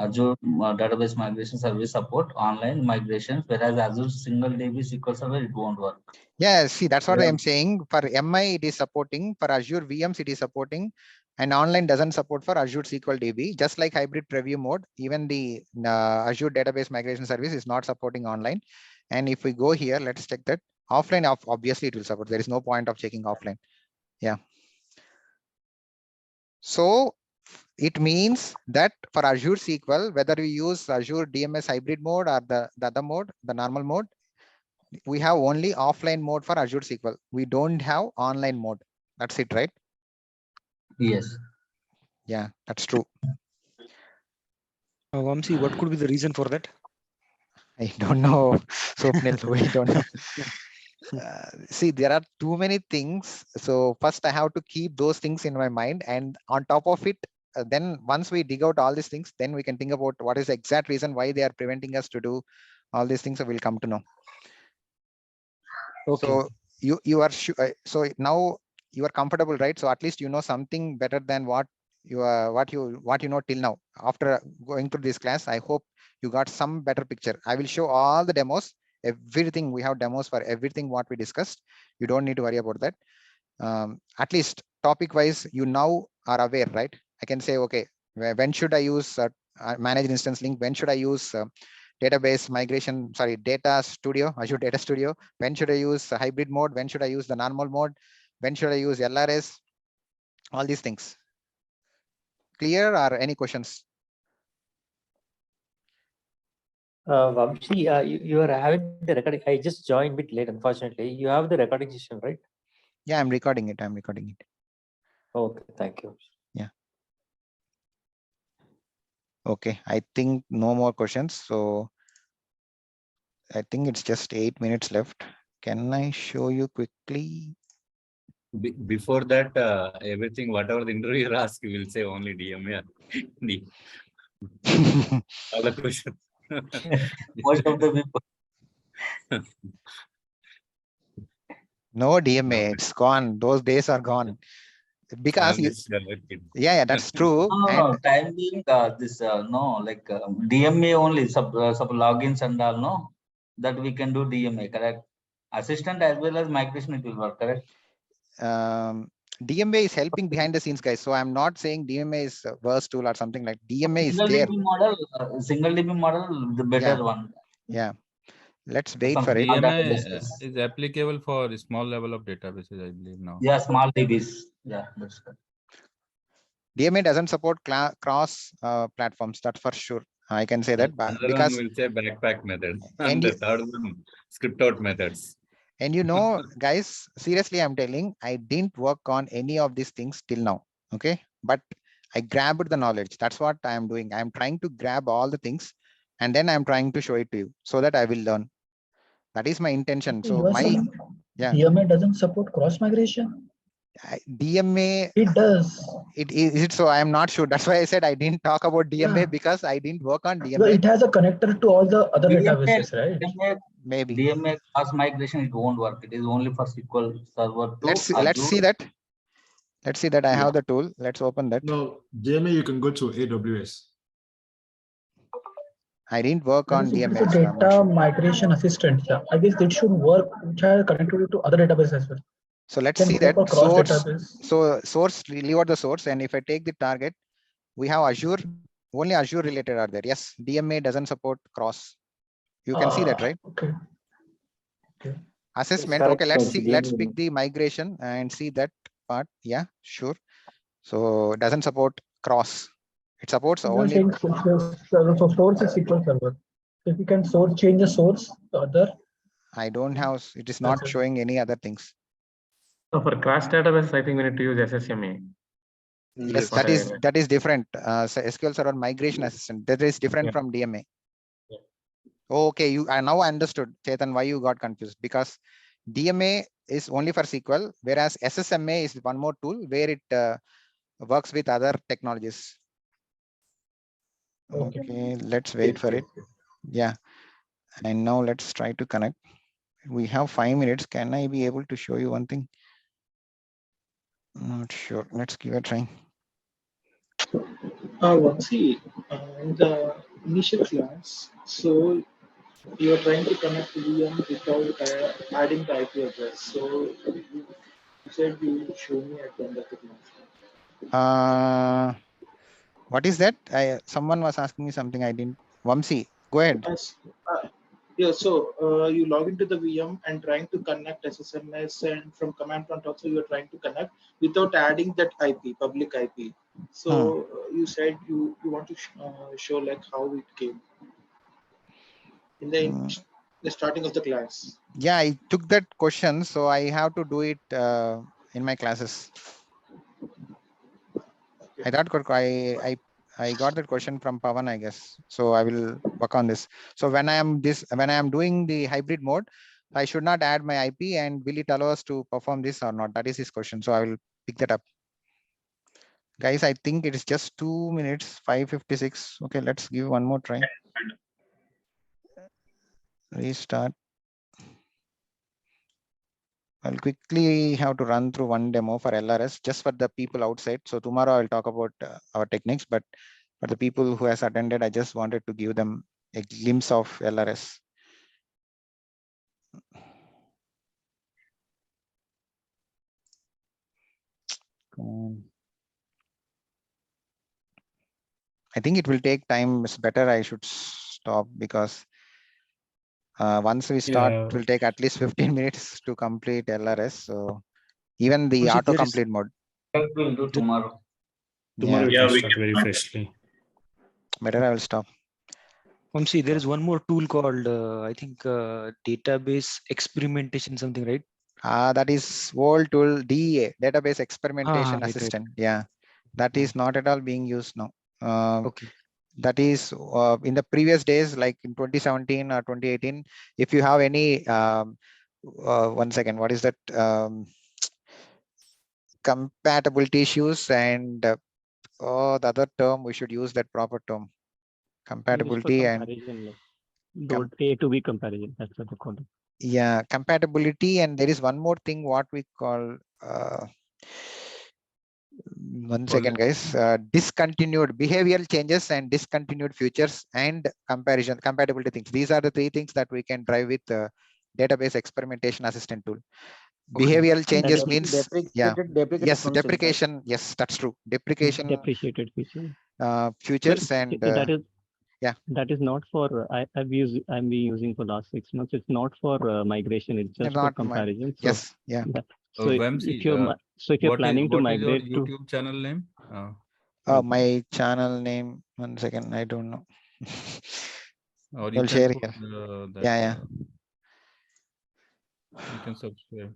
database migration service support online migrations, whereas Azure single DB SQL Server, it won't work. Yeah, see, that's what I'm saying. For MI, it is supporting. For Azure VMs, it is supporting. And online doesn't support for Azure SQL DB. Just like hybrid preview mode, even the Azure database migration service is not supporting online. And if we go here, let's check that. Offline, obviously it will support. There is no point of checking offline. Yeah. So It means that for Azure SQL, whether we use Azure DMS hybrid mode or the other mode, the normal mode, we have only offline mode for Azure SQL. We don't have online mode. That's it, right? Yes. Yeah, that's true. Vamsi, what could be the reason for that? I don't know. Swapnil, we don't know. See, there are too many things. So first I have to keep those things in my mind, and on top of it, then once we dig out all these things, then we can think about what is the exact reason why they are preventing us to do all these things. So we'll come to know. Okay. So you are so now you are comfortable, right? So at least you know something better than what you know till now. After going through this class, I hope you got some better picture. I will show all the demos, everything. We have demos for everything what we discussed. You don't need to worry about that. At least topic wise, you now are aware, right? I can say, okay, when should I use managed instance link? When should I use database migration, data studio, Azure Data Studio? When should I use hybrid mode? When should I use the normal mode? When should I use LRS? All these things. Clear, or any questions? Vamshi, you are having the recording. I just joined a bit late, unfortunately. You have the recording session, right? Yeah, I'm recording it. Okay, thank you. Yeah. Okay, I think no more questions. So I think it's just 8 minutes left. Can I show you quickly? Before that, everything, whatever the interviewer asks, you will say only DMA. All the questions. Most of the people. No DMA, it's gone. Those days are gone. Because yeah, that's true. No, time being this DMA only sub logins and all, no, that we can do DMA, correct? Assistant as well as migration, it will work, correct? DMA is helping behind the scenes, guys. So I'm not saying DMA is a worst tool or something like DMA is Single there. Single DB model, the better one. Yeah. Let's wait for it. DMA is applicable for a small level of databases, I believe now. Yeah, small DBs. Yeah, that's good. DMA doesn't support cross platforms. That's for sure. I can say that. Because one will say backpack method, and the third one script out methods. And you know, guys, seriously, I'm telling, I didn't work on any of these things till now. Okay, but I grabbed the knowledge. That's what I am doing. I'm trying to grab all the things, and then I'm trying to show it to you so that I will learn. That is my intention. So DMA doesn't support cross migration. DMA, it does. Is it so? I am not sure. That's why I said I didn't talk about DMA because I didn't work on DMA. No, it has a connector to all the other databases, right? Maybe DMA cross migration, it won't work. It is only for SQL Server. Let's see that. Let's see that I have the tool. Let's open that. No, DMA, you can go to AWS. I didn't work on DMA. It's a data migration assistant. Yeah. I guess it should work, which has connectivity to other databases as well. So let's see that source, leave out the source. And if I take the target, we have Azure, only Azure related are there. Yes, DMA doesn't support cross. You can see that, right? Okay. Assessment. Okay, let's see. Let's pick the migration and see that part. Yeah, sure. So it doesn't support cross. It supports only. So source is SQL Server. So if you can change the source to other. I don't have. It is not showing any other things. So for cross database, I think we need to use SSMA. Yes, that is different. SQL Server Migration Assistant. That is different from DMA. Yeah. Okay, I now understood, Chetan, why you got confused, because DMA is only for SQL, whereas SSMA is one more tool where it works with other technologies. Okay, let's wait for it. Yeah, and now let's try to connect. We have 5 minutes. Can I be able to show you one thing? Not sure. Let's give it a try. See, in the initial class, so you are trying to connect to VM without adding the IP address. So you said you will show me at the end of the class. What is that? Someone was asking me something. I didn't. Vamsi, go ahead. Yeah, so you log into the VM and trying to connect SSMS, and from command prompt also you are trying to connect without adding that IP, public IP. So you said you want to show like how it came in the starting of the class. Yeah, I took that question, so I have to do it in my classes. I thought I got that question from Pavan, I guess. So I will work on this. So when I am doing the hybrid mode, I should not add my IP, and will it allow us to perform this or not? That is his question. So I will pick that up. Guys, I think it is just 2 minutes, 5:56. Okay, let's give one more try. Restart. I'll quickly have to run through one demo for LRS just for the people outside. So tomorrow I'll talk about our techniques, but for the people who has attended, I just wanted to give them a glimpse of LRS. Come on. I think it will take time. It's better I should stop because once we start, it will take at least 15 minutes to complete LRS. So even the autocomplete mode. We'll do tomorrow. Tomorrow Yeah, we can start very freshly. Better I will stop. See, there is one more tool called, I think, database experimentation, something, right? That is old tool DEA, database experimentation Right, assistant. Right. Yeah, that is not at all being used now. Okay. That is in the previous days, like in 2017 or 2018. If you have any, 1 second, what is that? Compatibility issues and the other term, we should use that proper term. Compatibility and A to B comparison. That's what they call it. Yeah, compatibility, and there is one more thing what we call 1 second, guys. Discontinued behavioral changes and discontinued features and compatibility things. These are the 3 things that we can drive with database experimentation assistant tool. Behavioral changes means deprecation. Yes, that's true. Deprecation. Depreciated feature. Futures and that is yeah. That is not for I'm been using for last 6 months. It's not for migration. It's just for comparison. So, yes. Yeah. So if you're planning to migrate to YouTube channel name. My channel name. 1 second. I don't know. Or you I'll can share put, here. that, Yeah. You can subscribe.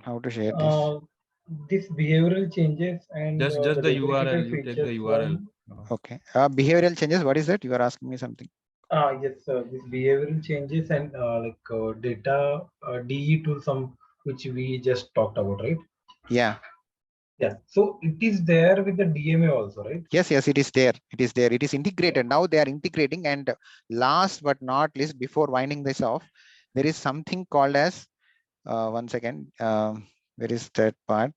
How to share this? This behavioral changes and just the URL. You take the URL. Okay. Behavioral changes. What is that? You are asking me something. Yes, this behavioral changes and data DE tool, which we just talked about, right? Yeah. Yeah. So it is there with the DMA also, right? Yes, it is there. It is there. It is integrated. Now they are integrating. And last but not least, before winding this off, there is something called as 1 second. Where is that part?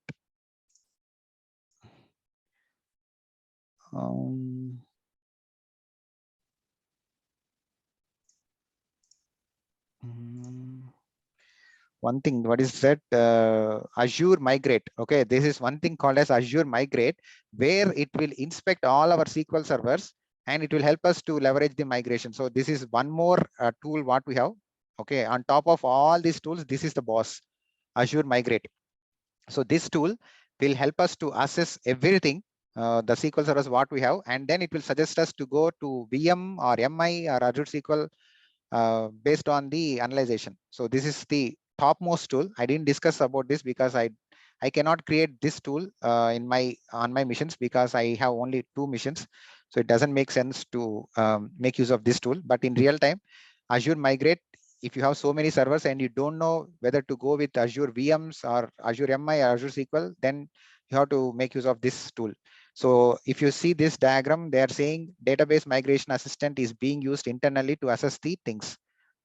One thing, what is that? Azure Migrate. Okay, this is one thing called as Azure Migrate, where it will inspect all our SQL servers and it will help us to leverage the migration. So this is one more tool what we have. Okay, on top of all these tools, this is the boss, Azure Migrate. So this tool will help us to assess everything, the SQL servers what we have, and then it will suggest us to go to VM or MI or Azure SQL based on the analyzation. So this is the topmost tool. I didn't discuss about this because I cannot create this tool on my missions because I have only 2 missions. So it doesn't make sense to make use of this tool. But in real time, Azure Migrate, if you have so many servers and you don't know whether to go with Azure VMs or Azure MI or Azure SQL, then you have to make use of this tool. So if you see this diagram, they are saying database migration assistant is being used internally to assess the things.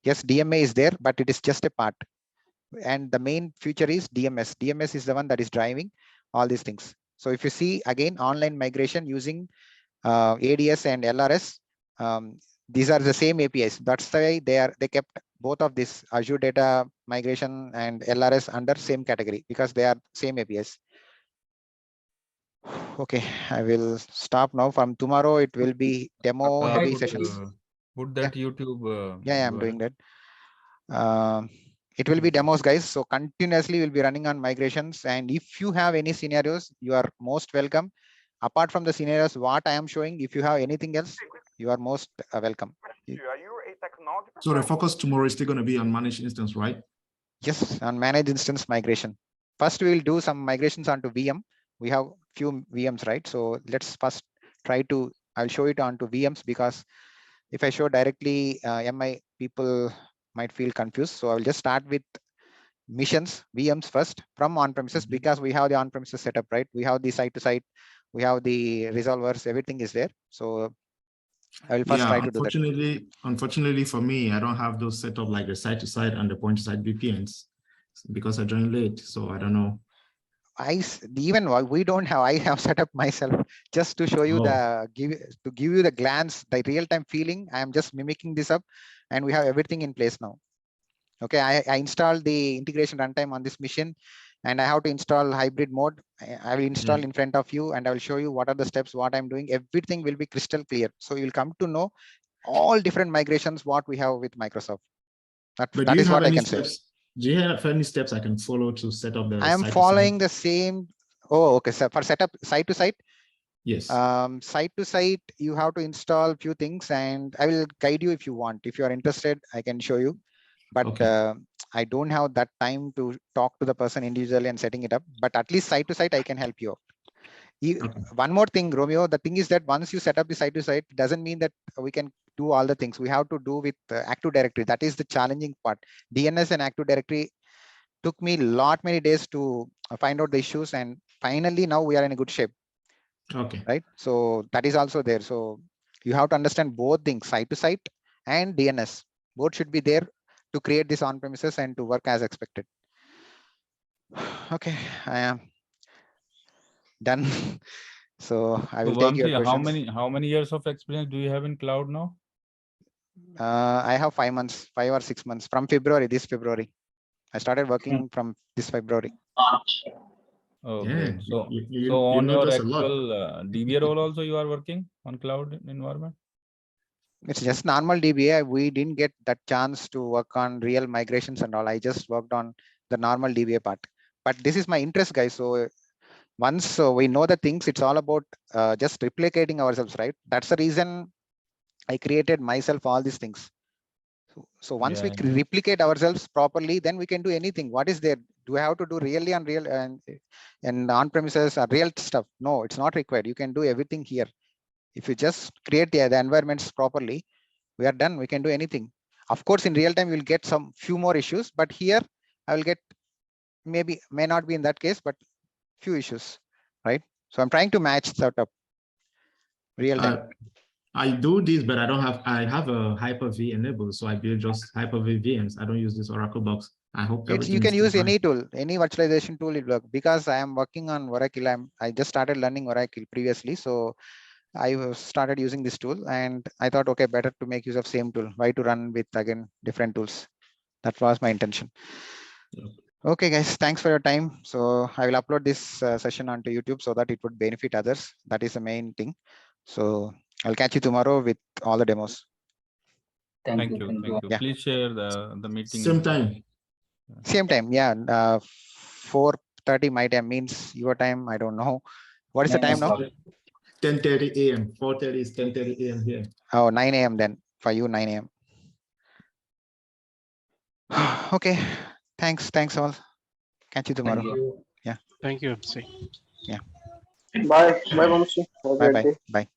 Yes, DMA is there, but it is just a part. And the main feature is DMS. DMS is the one that is driving all these things. So if you see again, online migration using ADS and LRS, these are the same APIs. That's why they kept both of this Azure Data migration and LRS under same category because they are same APIs. Okay, I will stop now. From tomorrow, it will be demo heavy sessions. Put that YouTube. Yeah, I'm doing that. it will be demos, guys. So continuously we'll be running on migrations. And if you have any scenarios, you are most welcome. Apart from the scenarios, what I am showing, if you have anything else, you are most welcome. So the focus tomorrow is still going to be on managed instance, right? Yes, on managed instance migration. First, we will do some migrations onto VM. We have few VMs, right? So let's first try to, I'll show it onto VMs, because if I show directly MI, people might feel confused. So I will just start with missions, VMs first from on-premises, because we have the on-premises setup, right? We have the site-to-site, we have the resolvers, everything is there. So I will first try to do that. Unfortunately for me, I don't have those set up like the site-to-site and the point-to-site VPNs because I joined late. So I don't know. We don't have, I have set up myself just to show you give you the glance, the real-time feeling. I am just mimicking this up, and we have everything in place now. Okay, I installed the integration runtime on this machine, and I have to install hybrid mode. I will install in front of you, and I will show you what are the steps, what I'm doing. Everything will be crystal clear. So you'll come to know all different migrations, what we have with Microsoft. That is what I can say. Do you have any steps I can follow to set up the I am following the same. Oh, okay. So for setup site to site. Yes. Site to site, you have to install few things, and I will guide you if you want. If you are interested, I can show you. But I don't have that time to talk to the person individually and setting it up. But at least site to site, I can help you out. One more thing, Romeo, the thing is that once you set up the site to site, doesn't mean that we can do all the things. We have to do with Active Directory. That is the challenging part. DNS and Active Directory took me many days to find out the issues, and finally now we are in a good shape. Okay. Right. So that is also there. So you have to understand both things, site to site and DNS. Both should be there to create this on premises and to work as expected. Okay, I am done. So I will take your questions. How many years of experience do you have in cloud now? I have 5 months, 5 or 6 months from this February. I started working from this February. Okay, so on your actual DBA role also you are working on cloud environment? It's just normal DBA. We didn't get that chance to work on real migrations and all. I just worked on the normal DBA part. But this is my interest, guys. So once we know the things, it's all about just replicating ourselves, right? That's the reason I created myself all these things. So once we replicate ourselves properly, then we can do anything. What is there? Do I have to do really on real and on-premises or real stuff? No, it's not required. You can do everything here. If you just create the environments properly, we are done. We can do anything. Of course, in real time, we'll get some few more issues, but here I will get may not be in that case, but few issues, right? So I'm trying to match setup real time. I do this, but I have a Hyper-V enabled, so I build just Hyper-V VMs. I don't use this Oracle box. I hope you can use any tool, any virtualization tool will work, because I am working on Oracle. I just started learning Oracle previously, so I started using this tool, and I thought, okay, better to make use of same tool. Why to run with again different tools? That was my intention. Okay, guys, thanks for your time. So I will upload this session onto YouTube so that it would benefit others. That is the main thing. So I'll catch you tomorrow with all the demos. Thank you. Yeah. Please share the meeting. Same time. Same time, yeah. 4:30 my time means your time. I don't know. What is the time now? 10:30 a.m. 4:30 is 10:30 a.m. here. Oh, 9 a.m. then. For you, 9 a.m. Okay. Thanks all. Catch you tomorrow. Thank you. Yeah. Thank you, MC. Yeah. Bye. Bye, Vamshi. Have a great day. Bye.